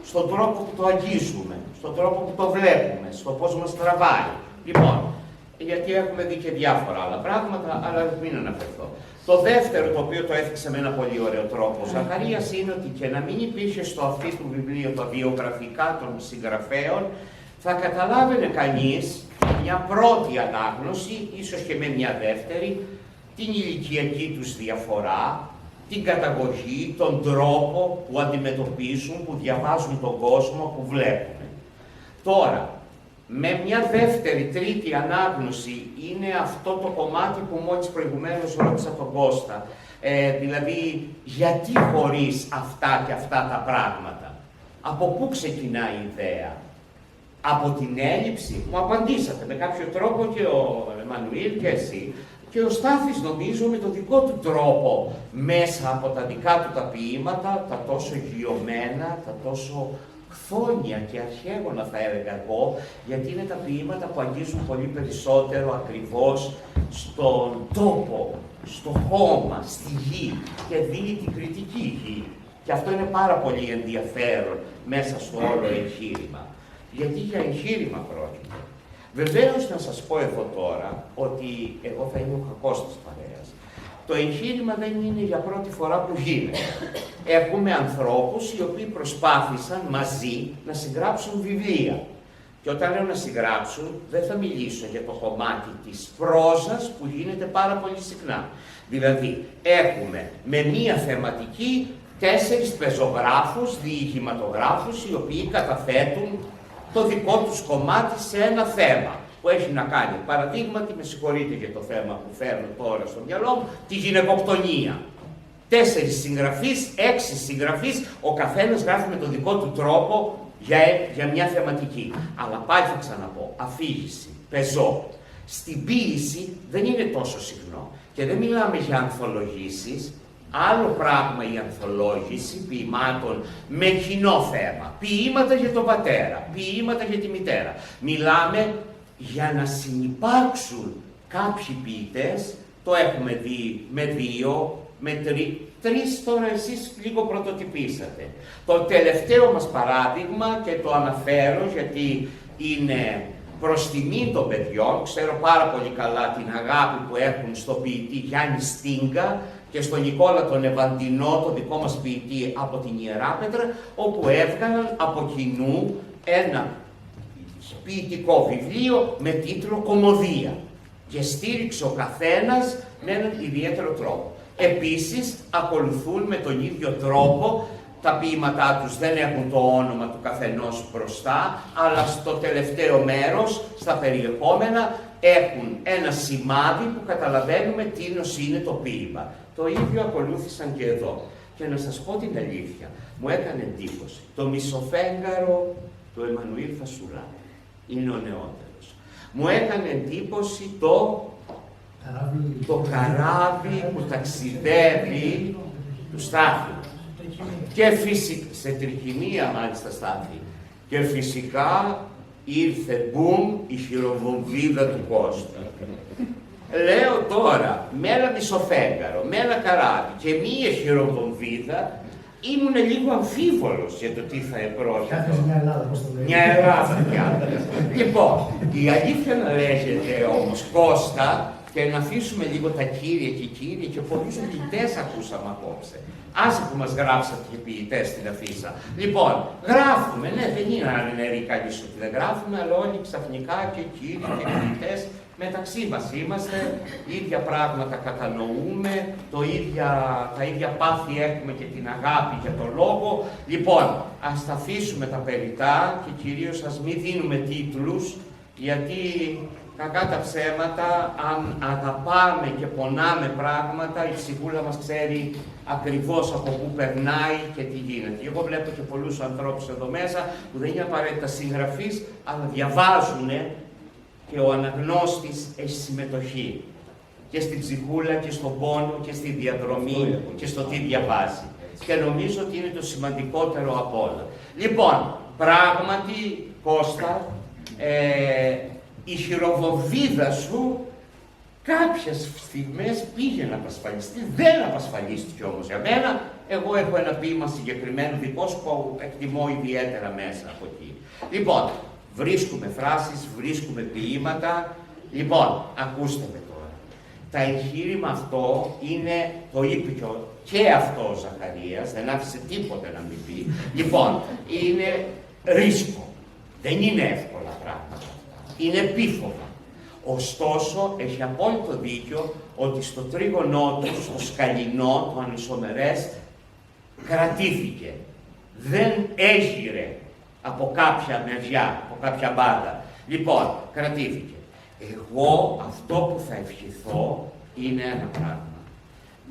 στον τρόπο που το αγγίζουμε, στον τρόπο που το βλέπουμε, στο πώς μας τραβάει. Λοιπόν, γιατί έχουμε δει και διάφορα άλλα πράγματα, αλλά μην αναφερθώ. Το δεύτερο, το οποίο το έθιξε με ένα πολύ ωραίο τρόπο ο Ζαχαρίας, είναι ότι και να μην υπήρχε στο αυτή του βιβλίου τα βιογραφικά των συγγραφέων, θα καταλάβαινε κανείς μια πρώτη ανάγνωση, ίσως και με μια δεύτερη, την ηλικιακή τους διαφορά, την καταγωγή, τον τρόπο που αντιμετωπίζουν, που διαβάζουν τον κόσμο, που βλέπουν. Τώρα, με μια δεύτερη, τρίτη ανάγνωση είναι αυτό το κομμάτι που μόλις προηγουμένως ρώτησα τον Κώστα. Δηλαδή, γιατί χωρίς αυτά και αυτά τα πράγματα. Από πού ξεκινάει η ιδέα. Από την έλλειψη, μου απαντήσατε με κάποιο τρόπο και ο Εμμανουήλ και εσύ, και ο Στάθης νομίζω με τον δικό του τρόπο, μέσα από τα δικά του τα ποίηματα, τα τόσο γιωμένα, τα τόσο χθόνια και αρχαίγωνα θα έλεγα εγώ, γιατί είναι τα ποίηματα που αγγίζουν πολύ περισσότερο ακριβώς στον τόπο, στο χώμα, στη γη και δίνει την κριτική γη. Και αυτό είναι πάρα πολύ ενδιαφέρον μέσα στο όλο εγχείρημα. Γιατί για εγχείρημα πρόκειται. Βεβαίως να σας πω εδώ τώρα ότι εγώ θα είμαι ο κακός της παρέας. Το εγχείρημα δεν είναι για πρώτη φορά που γίνεται. Έχουμε ανθρώπους οι οποίοι προσπάθησαν μαζί να συγγράψουν βιβλία. Και όταν λέω να συγγράψουν, δεν θα μιλήσω για το κομμάτι της πρόζας που γίνεται πάρα πολύ συχνά. Δηλαδή, έχουμε με μία θεματική 4 πεζογράφους, διηγηματογράφους, οι οποίοι καταθέτουν το δικό τους κομμάτι σε ένα θέμα που έχει να κάνει. Παραδείγματι, με συγχωρείτε για το θέμα που φέρνω τώρα στο μυαλό μου, τη γυναικοκτονία. 4 συγγραφείς, 6 συγγραφείς, ο καθένας γράφει με τον δικό του τρόπο για μια θεματική. Αλλά πάλι θα ξαναπώ, αφήγηση, πεζό. Στην ποίηση δεν είναι τόσο συχνό. Και δεν μιλάμε για ανθολογήσεις. Άλλο πράγμα η ανθολόγηση ποιημάτων με κοινό θέμα. Ποίηματα για τον πατέρα, ποίηματα για τη μητέρα. Μιλάμε για να συνυπάρξουν κάποιοι ποιητές, το έχουμε δει με 2, με 3 τώρα εσείς λίγο πρωτοτυπήσατε. Το τελευταίο μας παράδειγμα, και το αναφέρω γιατί είναι προς τιμή των παιδιών, ξέρω πάρα πολύ καλά την αγάπη που έχουν στο ποιητή Γιάννη Στίγκα και στον Νικόλα τον Ευαντινό, τον δικό μας ποιητή από την Ιεράπετρα, όπου έβγαλαν από κοινού ένα ποιητικό βιβλίο με τίτλο «Κωμωδία» και στήριξε ο καθένας με έναν ιδιαίτερο τρόπο. Επίσης, ακολουθούν με τον ίδιο τρόπο, τα ποίηματά τους δεν έχουν το όνομα του καθενός μπροστά, αλλά στο τελευταίο μέρος, στα περιεχόμενα, έχουν ένα σημάδι που καταλαβαίνουμε τίνος είναι το ποίημα. Το ίδιο ακολούθησαν και εδώ. Και να σας πω την αλήθεια, μου έκανε εντύπωση. Το Μισοφέγγαρο του Εμμανουήλ Φασουλά είναι ο νεότερος. Μου έκανε εντύπωση το καράβι που ταξιδεύει του Στάθη. Και φυσικά, σε τρικυμία μάλιστα Στάθη. Και φυσικά ήρθε μπουμ η χειροβομβίδα του Κώστα. Λέω τώρα, με ένα Μισοφέγγαρο, με ένα καράβι και μία χειροβομβίδα, ήμουν λίγο αμφίβολος για το τι θα επρόκειτο. Κάθε μια Ελλάδα, πώς το λέει. Μια Ελλάδα πια. Λοιπόν, η αλήθεια να λέγεται όμως, Κώστα, και να αφήσουμε λίγο τα κύρια και κύρια και πολλούς ποιητές ακούσαμε απόψε. Άσε που μας γράψατε και ποιητές στην αφίσα. Λοιπόν, γράφουμε, ναι, δεν είναι ανενερή καλής ότι δεν γράφουμε, αλλά όλοι ξαφνικά και κύριοι και ποιητές μεταξύ μας είμαστε, ίδια πράγματα κατανοούμε, τα ίδια πάθη έχουμε και την αγάπη για τον λόγο. Λοιπόν, ας τα αφήσουμε τα περιτά και κυρίως ας μην δίνουμε τίτλους, γιατί κακά τα ψέματα, αν αγαπάμε και πονάμε πράγματα, η ψυχούλα μας ξέρει ακριβώς από πού περνάει και τι γίνεται. Εγώ βλέπω και πολλούς ανθρώπους εδώ μέσα που δεν είναι απαραίτητα συγγραφείς, αλλά διαβάζουν και ο αναγνώστης έχει συμμετοχή και στην ψυχούλα και στον πόνο και στη διαδρομή και στο τι διαβάζει. Και νομίζω ότι είναι το σημαντικότερο απ' όλα. Λοιπόν, πράγματι, Κώστα, η χειροβομβίδα σου κάποιες στιγμές πήγε να απασφαλιστεί, δεν απασφαλίστηκε όμως για μένα. Εγώ έχω ένα ποίημα συγκεκριμένο δικό σου που εκτιμώ ιδιαίτερα μέσα από εκεί. Λοιπόν, βρίσκουμε φράσεις, βρίσκουμε ποίηματα. Λοιπόν, ακούστε με τώρα. Το εγχείρημα αυτό είναι, το είπε και αυτό ο Ζαχαρίας, δεν άφησε τίποτε να μην πει. Λοιπόν, είναι ρίσκο. Δεν είναι εύκολα πράγματα. Είναι επίφοβα. Ωστόσο, έχει απόλυτο δίκιο ότι στο τρίγωνό του, στο σκαλινό, το ανισομερές, κρατήθηκε. Δεν έγειρε από κάποια μεριά, από κάποια μπάντα. Λοιπόν, κρατήθηκε. Εγώ αυτό που θα ευχηθώ είναι ένα πράγμα.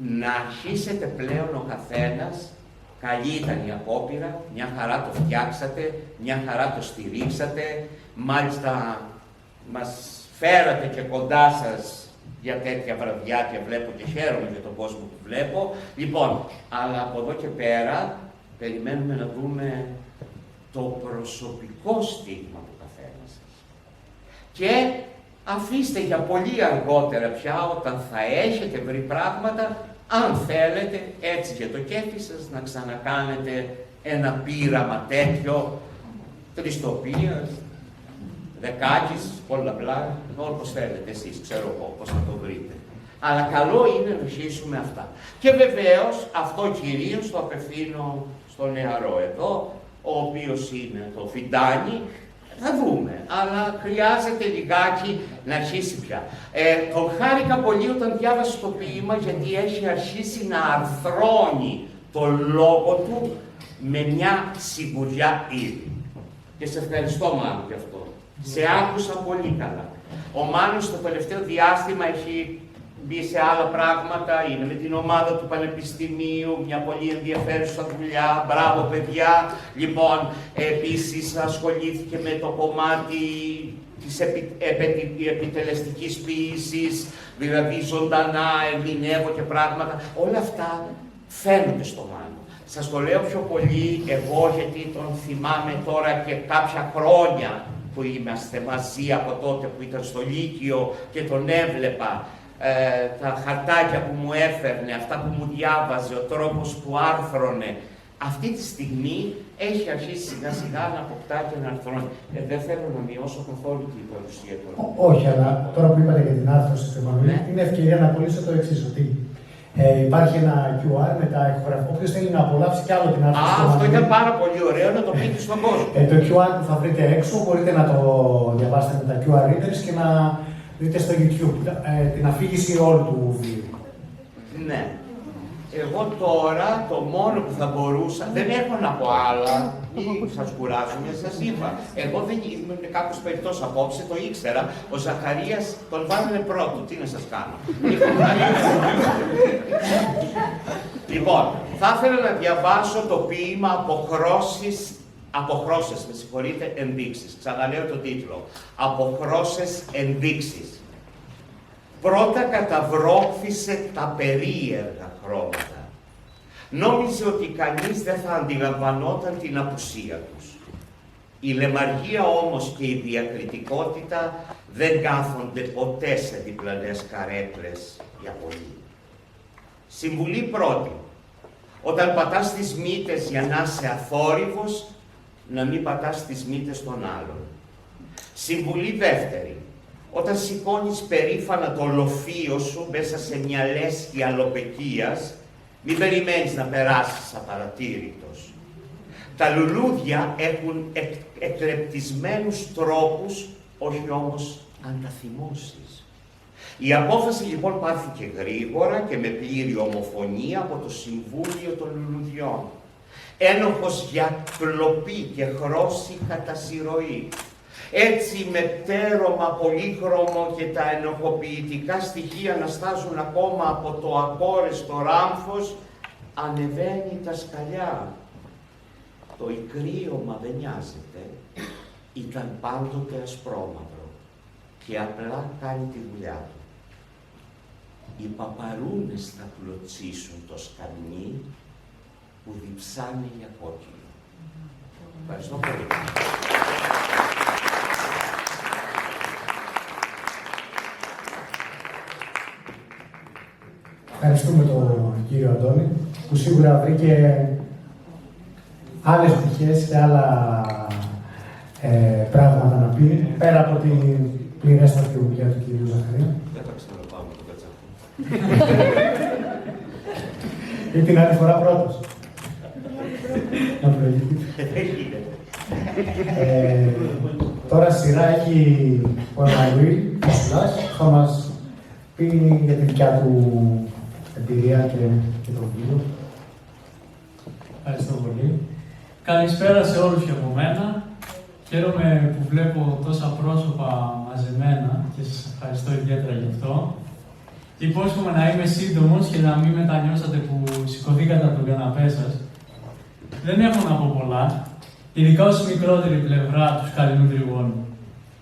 Να αρχίσετε πλέον ο καθένας Καλή ήταν η απόπειρα, μια χαρά το φτιάξατε, μια χαρά το στηρίξατε, μάλιστα μας φέρατε και κοντά σας για τέτοια βραδιάτια, βλέπω και χαίρομαι για τον κόσμο που βλέπω. Λοιπόν, αλλά από εδώ και πέρα περιμένουμε να δούμε το προσωπικό στίγμα του καθένα σας. Και αφήστε για πολύ αργότερα πια, όταν θα έχετε βρει πράγματα, αν θέλετε, έτσι για το κέφι σας, να ξανακάνετε ένα πείραμα τέτοιο, Τριστοπίας, Δεκάκης, πολλαπλά, όπως θέλετε εσείς, ξέρω εγώ πώς θα το βρείτε. Αλλά καλό είναι να αρχίσουμε αυτά. Και βεβαίως, αυτό κυρίως το απευθύνω στο νεαρό εδώ, ο οποίος είναι το Φιντάνι, θα δούμε, αλλά χρειάζεται λιγάκι να αρχίσει πια. Τον χάρηκα πολύ όταν διάβασε το ποίημα, γιατί έχει αρχίσει να αρθρώνει το λόγο του με μια σιγουριά ήδη. Και σε ευχαριστώ Μάνο γι' αυτό. Σε άκουσα πολύ καλά. Ο Μάνος στο τελευταίο διάστημα έχει μπει σε άλλα πράγματα, είναι με την ομάδα του Πανεπιστημίου, μια πολύ ενδιαφέρουσα δουλειά, μπράβο παιδιά. Λοιπόν, επίσης ασχολήθηκε με το κομμάτι της επιτελεστικής ποίησης, δηλαδή ζωντανά, ερμηνεύω και πράγματα. Όλα αυτά φαίνονται στο Μάνο. Σας το λέω πιο πολύ εγώ, γιατί τον θυμάμαι τώρα και κάποια χρόνια που είμαστε μαζί από τότε που ήταν στο Λύκειο και τον έβλεπα. Τα χαρτάκια που μου έφερνε, αυτά που μου διάβαζε, ο τρόπος που άρθρωνε. Αυτή τη στιγμή έχει αρχίσει σιγά σιγά να αποκτά και να αρθρώνει. Δεν θέλω να μειώσω καθόλου την παρουσία του. Όχι, αλλά τώρα που είπατε για την άρθρωση του Εμμανουήλ, είναι ευκαιρία να απολύσω το εξής, ότι υπάρχει ένα QR με τα ηχογραφία. Όποιος θέλει να απολαύσει κι άλλο την άρθρωση του αυτό ήταν πάρα πολύ ωραίο να το πείτε στον κόσμο. Το QR που θα βρείτε έξω μπορείτε να το διαβάσετε με τα QR readers και να δείτε στο YouTube την αφήγηση όλου του βιβλίου. Ναι. Εγώ τώρα το μόνο που θα μπορούσα, δεν έχω να πω άλλα, μην σας κουράζουμε, σας είπα. Εγώ δεν ήμουν κάπως περιττός απόψε, το ήξερα. Ο Ζαχαρίας τον βάλανε πρώτο, τι να σας κάνω. Λοιπόν, θα ήθελα να διαβάσω το ποίημα Αποχρώσεις, με συγχωρείτε, ενδείξεις. Ξαναλέω τον τίτλο. Αποχρώσεις ενδείξεις. Πρώτα καταβρόχθησε τα περίεργα χρώματα. Νόμιζε ότι κανείς δεν θα αντιλαμβανόταν την απουσία τους. Η λεμαργία όμως και η διακριτικότητα δεν κάθονται ποτέ σε διπλανές καρέκλες για πολύ. Συμβουλή πρώτη. Όταν πατάς τις μύτες για να είσαι αθόρυβος, να μην πατάς τις μύτες των άλλων. Συμβουλή δεύτερη. Όταν σηκώνεις περήφανα το λοφείο σου μέσα σε μια λέσχη αλλοπαικίας, μην περιμένεις να περάσεις απαρατήρητος. Τα λουλούδια έχουν εκλεπτισμένους τρόπους, όχι όμως ανταθυμώσεις. Η απόφαση λοιπόν πάρθηκε γρήγορα και με πλήρη ομοφωνία από το Συμβούλιο των Λουλουδιών. Ένοχος για κλοπή και χρώση κατά συρροή. Έτσι με πτέρωμα πολύχρωμο και τα ενοχοποιητικά στοιχεία να στάζουν ακόμα από το ακόρεστο ράμφος, ανεβαίνει τα σκαλιά. Το ικρίωμα δεν νοιάζεται, ήταν πάντοτε ασπρόμαυρο και απλά κάνει τη δουλειά του. Οι παπαρούνες θα κλωτσίσουν το σκαμνί που διψάνε για κόκκινο. Ευχαριστώ πολύ. Ευχαριστούμε τον κύριο Αντώνη, που σίγουρα βρήκε άλλες πτυχές και άλλα πράγματα να πει, πέρα από την πληρέστατη ομιλία του κυρίου Ζαχαρία. Δεν θα ξαναπάμε το κατσάκο. Ή την άλλη φορά πρώτος. Να προηγηθεί. Τώρα σειρά έχει ο Εμμανουήλ Μασουλάς, θα μας πει για τη δικιά του εμπειρία και το βιβλίο. Ευχαριστώ πολύ. Καλησπέρα σε όλους και από μένα. Χαίρομαι που βλέπω τόσα πρόσωπα μαζεμένα και σας ευχαριστώ ιδιαίτερα γι' αυτό. Υπόσχομαι να είμαι σύντομος και να μην μετανιώσατε που σηκωθήκατε από τον καναπέ σας. Δεν έχω να πω πολλά, ειδικά ως μικρότερη πλευρά του σκαλινού τριγώνου,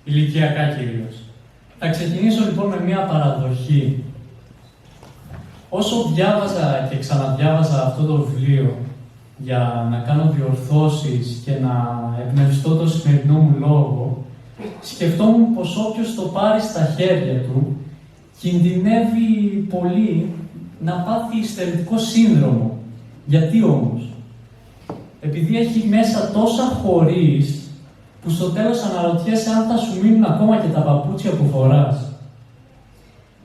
ηλικιακά κυρίως. Θα ξεκινήσω λοιπόν με μια παραδοχή. Όσο διάβαζα και ξαναδιάβαζα αυτό το βιβλίο για να κάνω διορθώσεις και να εμπνευστώ το σημερινό μου λόγο, σκεφτόμουν πως όποιος το πάρει στα χέρια του κινδυνεύει πολύ να πάθει ιστερετικό σύνδρομο. Γιατί όμως? Επειδή έχει μέσα τόσα χωρίς που στο τέλος αναρωτιέσαι αν θα σου μείνουν ακόμα και τα παπούτσια που φοράς.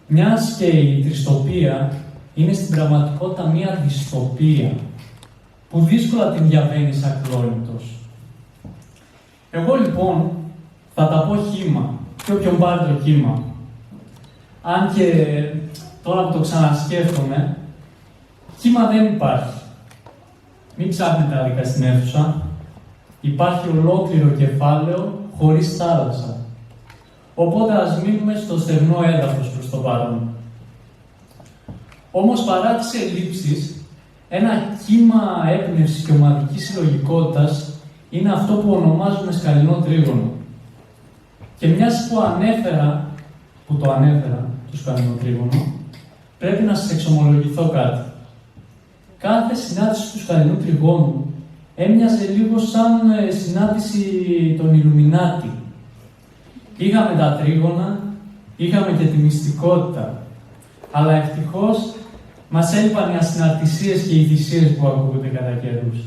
Μιας και η τριστοπία είναι στην πραγματικότητα μία δυστοπία που δύσκολα την διαβαίνεις ακλόνητος. Εγώ λοιπόν θα τα πω χύμα και όποιον πάρει το κύμα. Αν και τώρα που το ξανασκέφτομαι, κύμα δεν υπάρχει. Μην ψάχνετε άδικα στην αίθουσα. Υπάρχει ολόκληρο κεφάλαιο χωρίς θάλασσα. Οπότε ας μείνουμε στο στεγνό έδαφος προς το παρόν. Όμως παρά τις ελλείψεις, ένα κύμα έμπνευσης και ομαδικής συλλογικότητας είναι αυτό που ονομάζουμε σκαλινό τρίγωνο. Και μιας που το ανέφερα, το σκαλινό τρίγωνο, πρέπει να σας εξομολογηθώ κάτι. Κάθε συνάντηση του σκαλινού τριγώνου έμοιαζε λίγο σαν συνάντηση των Ιλουμινάτι. Είχαμε τα τρίγωνα, είχαμε και τη μυστικότητα, αλλά ευτυχώς μας έλειπαν οι ασυναρτησίες και οι θυσίες που ακούγονται κατά καιρούς.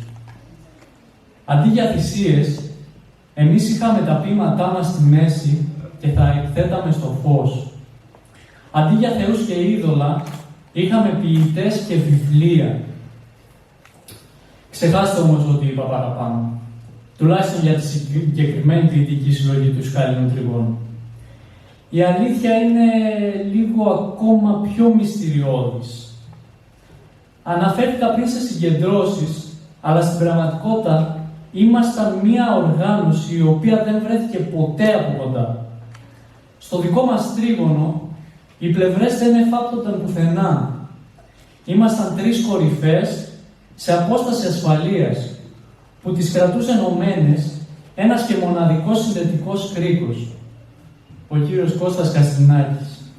Αντί για θυσίες, εμείς είχαμε τα ποίηματά μας στη μέση και θα εκθέταμε στο φως. Αντί για θεούς και είδωλα, είχαμε ποιητές και βιβλία. Ξεχάστε όμως ό,τι είπα παραπάνω. Τουλάχιστον για τη συγκεκριμένη ποιητική συλλογή του σκαλινού τριγώνου. Η αλήθεια είναι λίγο ακόμα πιο μυστηριώδης. Αναφέρθηκα πριν σε συγκεντρώσεις, αλλά στην πραγματικότητα ήμασταν μία οργάνωση η οποία δεν βρέθηκε ποτέ από κοντά. Στο δικό μας τρίγωνο, οι πλευρές δεν εφάπτονταν πουθενά. Ήμασταν τρεις κορυφές σε απόσταση ασφαλείας, που τις κρατούσε ενωμένες ένας και μοναδικός συνδετικός κρίκος, ο κύριος Κώστας Καστινάκης.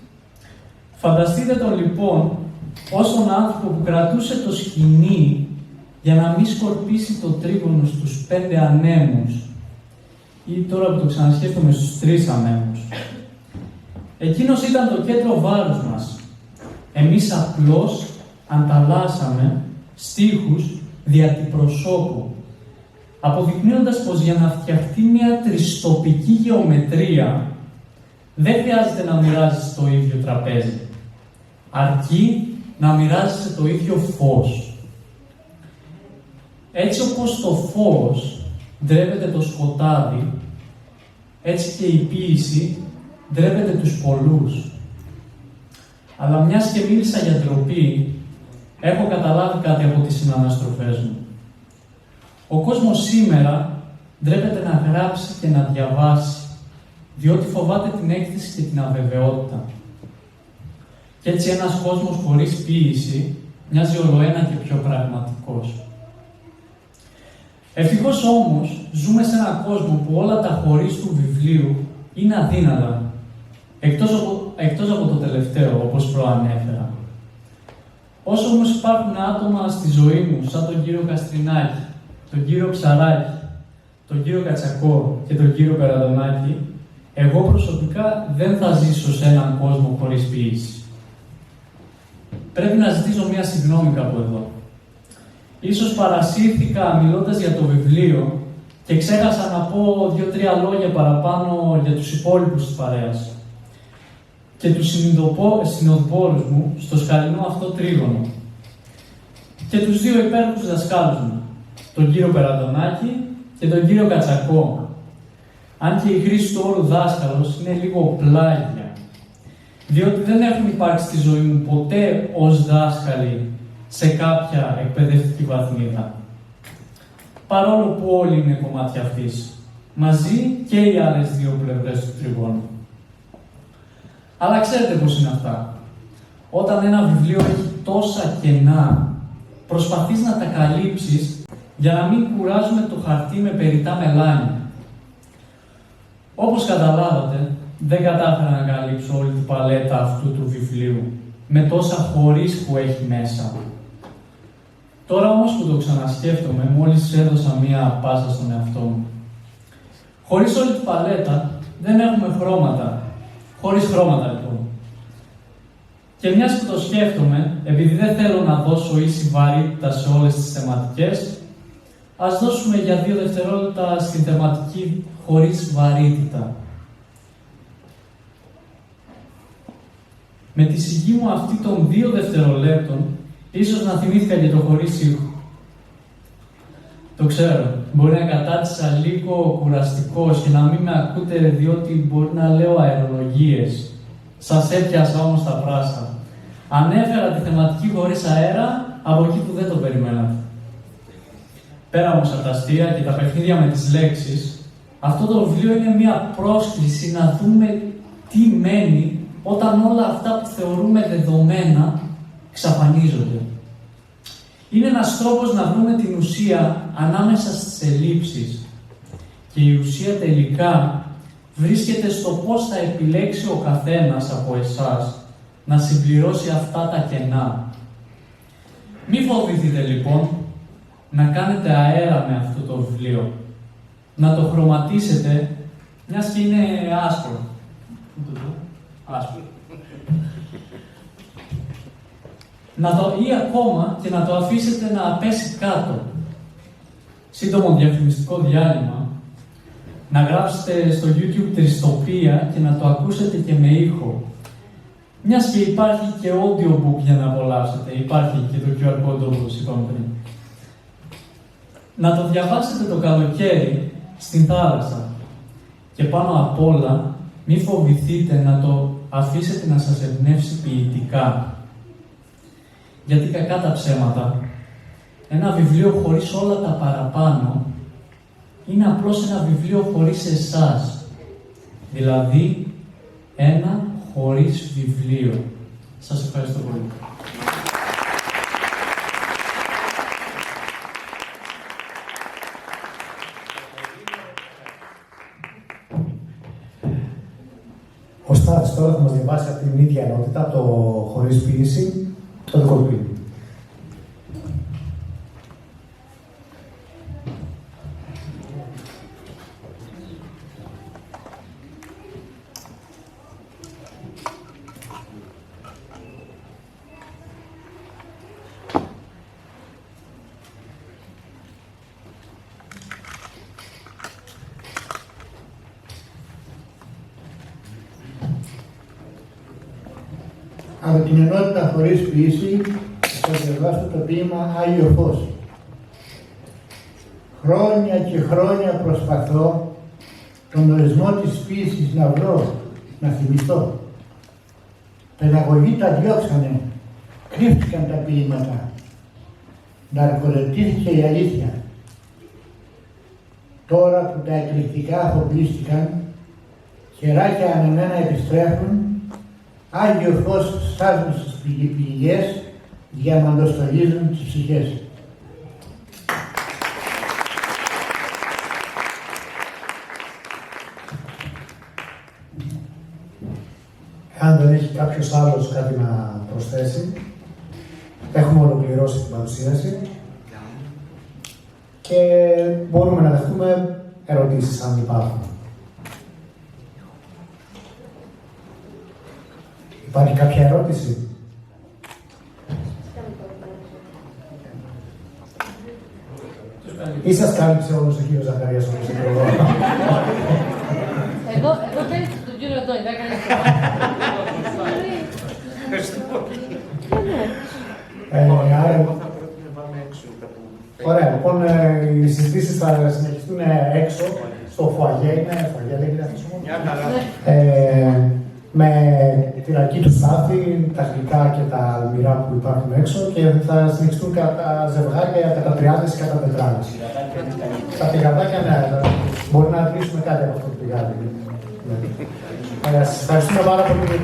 Φανταστείτε τον λοιπόν ως τον άνθρωπο που κρατούσε το σκοινί για να μην σκορπίσει το τρίγωνο στους 5 ανέμους, ή τώρα που το ξανασκέφτομαι στους 3 ανέμους. Εκείνος ήταν το κέντρο βάρους μας. Εμείς απλώς ανταλλάσσαμε στίχους δια την προσώπου, αποδεικνύοντας πως για να φτιαχτεί μια τριστοπική γεωμετρία δεν χρειάζεται να μοιράζεσαι το ίδιο τραπέζι, αρκεί να μοιράζεσαι το ίδιο φως. Έτσι όπως το φως ντρέπεται το σκοτάδι, έτσι και η ποίηση ντρέπεται τους πολλούς. Αλλά μιας και μίλησα για ντροπή, έχω καταλάβει κάτι από τις συναναστροφές μου. Ο κόσμος σήμερα ντρέπεται να γράψει και να διαβάσει, διότι φοβάται την έκθεση και την αβεβαιότητα. Κι έτσι ένας κόσμος χωρίς ποίηση μοιάζει ολοένα και πιο πραγματικός. Ευτυχώς όμως ζούμε σε έναν κόσμο που όλα τα χωρίς του βιβλίου είναι αδύνατα, εκτός από το τελευταίο, όπως προανέφερα. Όσο όμως υπάρχουν άτομα στη ζωή μου, σαν τον κύριο Καστρινάκη, τον κύριο Ψαράκη, τον κύριο Κατσακό και τον κύριο Περαδονάκη, εγώ προσωπικά δεν θα ζήσω σε έναν κόσμο χωρίς ποίηση. Πρέπει να ζητήσω μία συγγνώμη κάπου εδώ. Ίσως παρασύρθηκα μιλώντας για το βιβλίο και ξέχασα να πω 2-3 λόγια παραπάνω για τους υπόλοιπους της παρέας και τους συνοδοιπόρους μου στο σκαλινό αυτό τρίγωνο και τους 2 υπέροχους δασκάλους μου, τον κύριο Περαντονάκη και τον κύριο Κατσακό. Αν και η χρήση του όρου δάσκαλος είναι λίγο πλάγια, διότι δεν έχουν υπάρξει στη ζωή μου ποτέ ως δάσκαλοι σε κάποια εκπαιδευτική βαθμίδα. Παρόλο που όλοι είναι κομμάτια αυτής, μαζί και οι άλλες 2 πλευρές του τριγώνου. Αλλά ξέρετε πώς είναι αυτά. Όταν ένα βιβλίο έχει τόσα κενά, προσπαθείς να τα καλύψεις για να μην κουράζουμε το χαρτί με περιττά μελάνια. Όπως καταλάβατε, δεν κατάφερα να καλύψω όλη την παλέτα αυτού του βιβλίου, με τόσα χωρίς που έχει μέσα. Τώρα όμως που το ξανασκέφτομαι, μόλις έδωσα μία πάσα στον εαυτό μου. Χωρίς όλη την παλέτα, δεν έχουμε χρώματα. Χωρίς χρώματα, λοιπόν. Και μιας που το σκέφτομαι, επειδή δεν θέλω να δώσω ίση βαρύτητα σε όλες τις θεματικές, ας δώσουμε για 2 δευτερόλεπτα στην θεματική χωρίς βαρύτητα. Με τη σιγή μου αυτή των 2 δευτερολέπτων, ίσως να θυμήθηκα και το χωρίς ήχο. Το ξέρω, μπορεί να κατάτησα λίγο κουραστικός και να μην με ακούτε διότι μπορεί να λέω αερολογίες. Σας έπιασα όμως τα πράσα. Ανέφερα τη θεματική χωρίς αέρα από εκεί που δεν το περιμένατε. Πέρα όμως από τα αστεία και τα παιχνίδια με τις λέξεις, αυτό το βιβλίο είναι μια πρόσκληση να δούμε τι μένει όταν όλα αυτά που θεωρούμε δεδομένα εξαφανίζονται. Είναι ένας τρόπος να βρούμε την ουσία ανάμεσα στις ελλείψεις. Και η ουσία τελικά βρίσκεται στο πώς θα επιλέξει ο καθένας από εσάς να συμπληρώσει αυτά τα κενά. Μη φοβηθείτε λοιπόν να κάνετε αέρα με αυτό το βιβλίο. Να το χρωματίσετε, μιας και είναι άσπρο. Άσπρο. Ή ακόμα και να το αφήσετε να πέσει κάτω. Σύντομο διαφημιστικό διάλειμμα. Να γράψετε στο YouTube τριστοπία και να το ακούσετε και με ήχο. Μιας και υπάρχει και audiobook για να απολαύσετε. Υπάρχει και το QR code όπως είπαμε πριν. Να το διαβάσετε το καλοκαίρι στην θάλασσα. Και πάνω απ' όλα, μη φοβηθείτε να το αφήσετε να σας εμπνεύσει ποιητικά. Γιατί κακά τα ψέματα, ένα βιβλίο χωρίς όλα τα παραπάνω είναι απλώς ένα βιβλίο χωρίς εσάς. Δηλαδή, ένα χωρίς βιβλίο. Σας ευχαριστώ πολύ. Ο Στάθης τώρα θα μας διαβάσει από την ίδια ενότητα, το χωρίς ποίηση, το δικό του ποίημα. Από την ενότητα χωρίς ποιήση θα διαβάσω το ποίημα Άγιο Φως. Χρόνια και χρόνια προσπαθώ τον ορισμό της ποίησης να βρω, να θυμηθώ. Παιδαγωγοί τα διώξανε, κρύφτηκαν τα ποίηματα. Ναρκολεπτήθηκε η αλήθεια. Τώρα που τα εκρηκτικά αφοπλίστηκαν, χεράκια ανεμένα επιστρέφουν, Άγιο φως στάζουν στις πηγές, διαμαντοστολίζουν τις ψυχές. Αν δεν έχει κάποιος άλλος κάτι να προσθέσει, έχουμε ολοκληρώσει την παρουσίαση και μπορούμε να δεχτούμε ερωτήσεις αν υπάρχουν. Υπάρχει κάποια ερώτηση? Ή σας κάλυψε όλος ο κύριος Ζαχαρίας όπως είπε εγώ? Εγώ πέρυσι τον κύριο Αντώνη, δεν έκανε Ωραία, λοιπόν, οι συζητήσεις θα συνεχιστούν έξω, στο φουαγέ, είναι φουαγέ, λέγεται αυτός ο μόνος. Με τη ρακή του Στάθη, τα γλυκά και τα αλμυρά που υπάρχουν έξω και θα συνεχιστούν κατά ζευγάρια, κατά τριάδες και κατά τετράδες. Τα πηγαδάκια, ναι, μπορεί να αντλήσουμε κάτι από αυτό το πηγάδι. Σας ευχαριστούμε πάρα πολύ.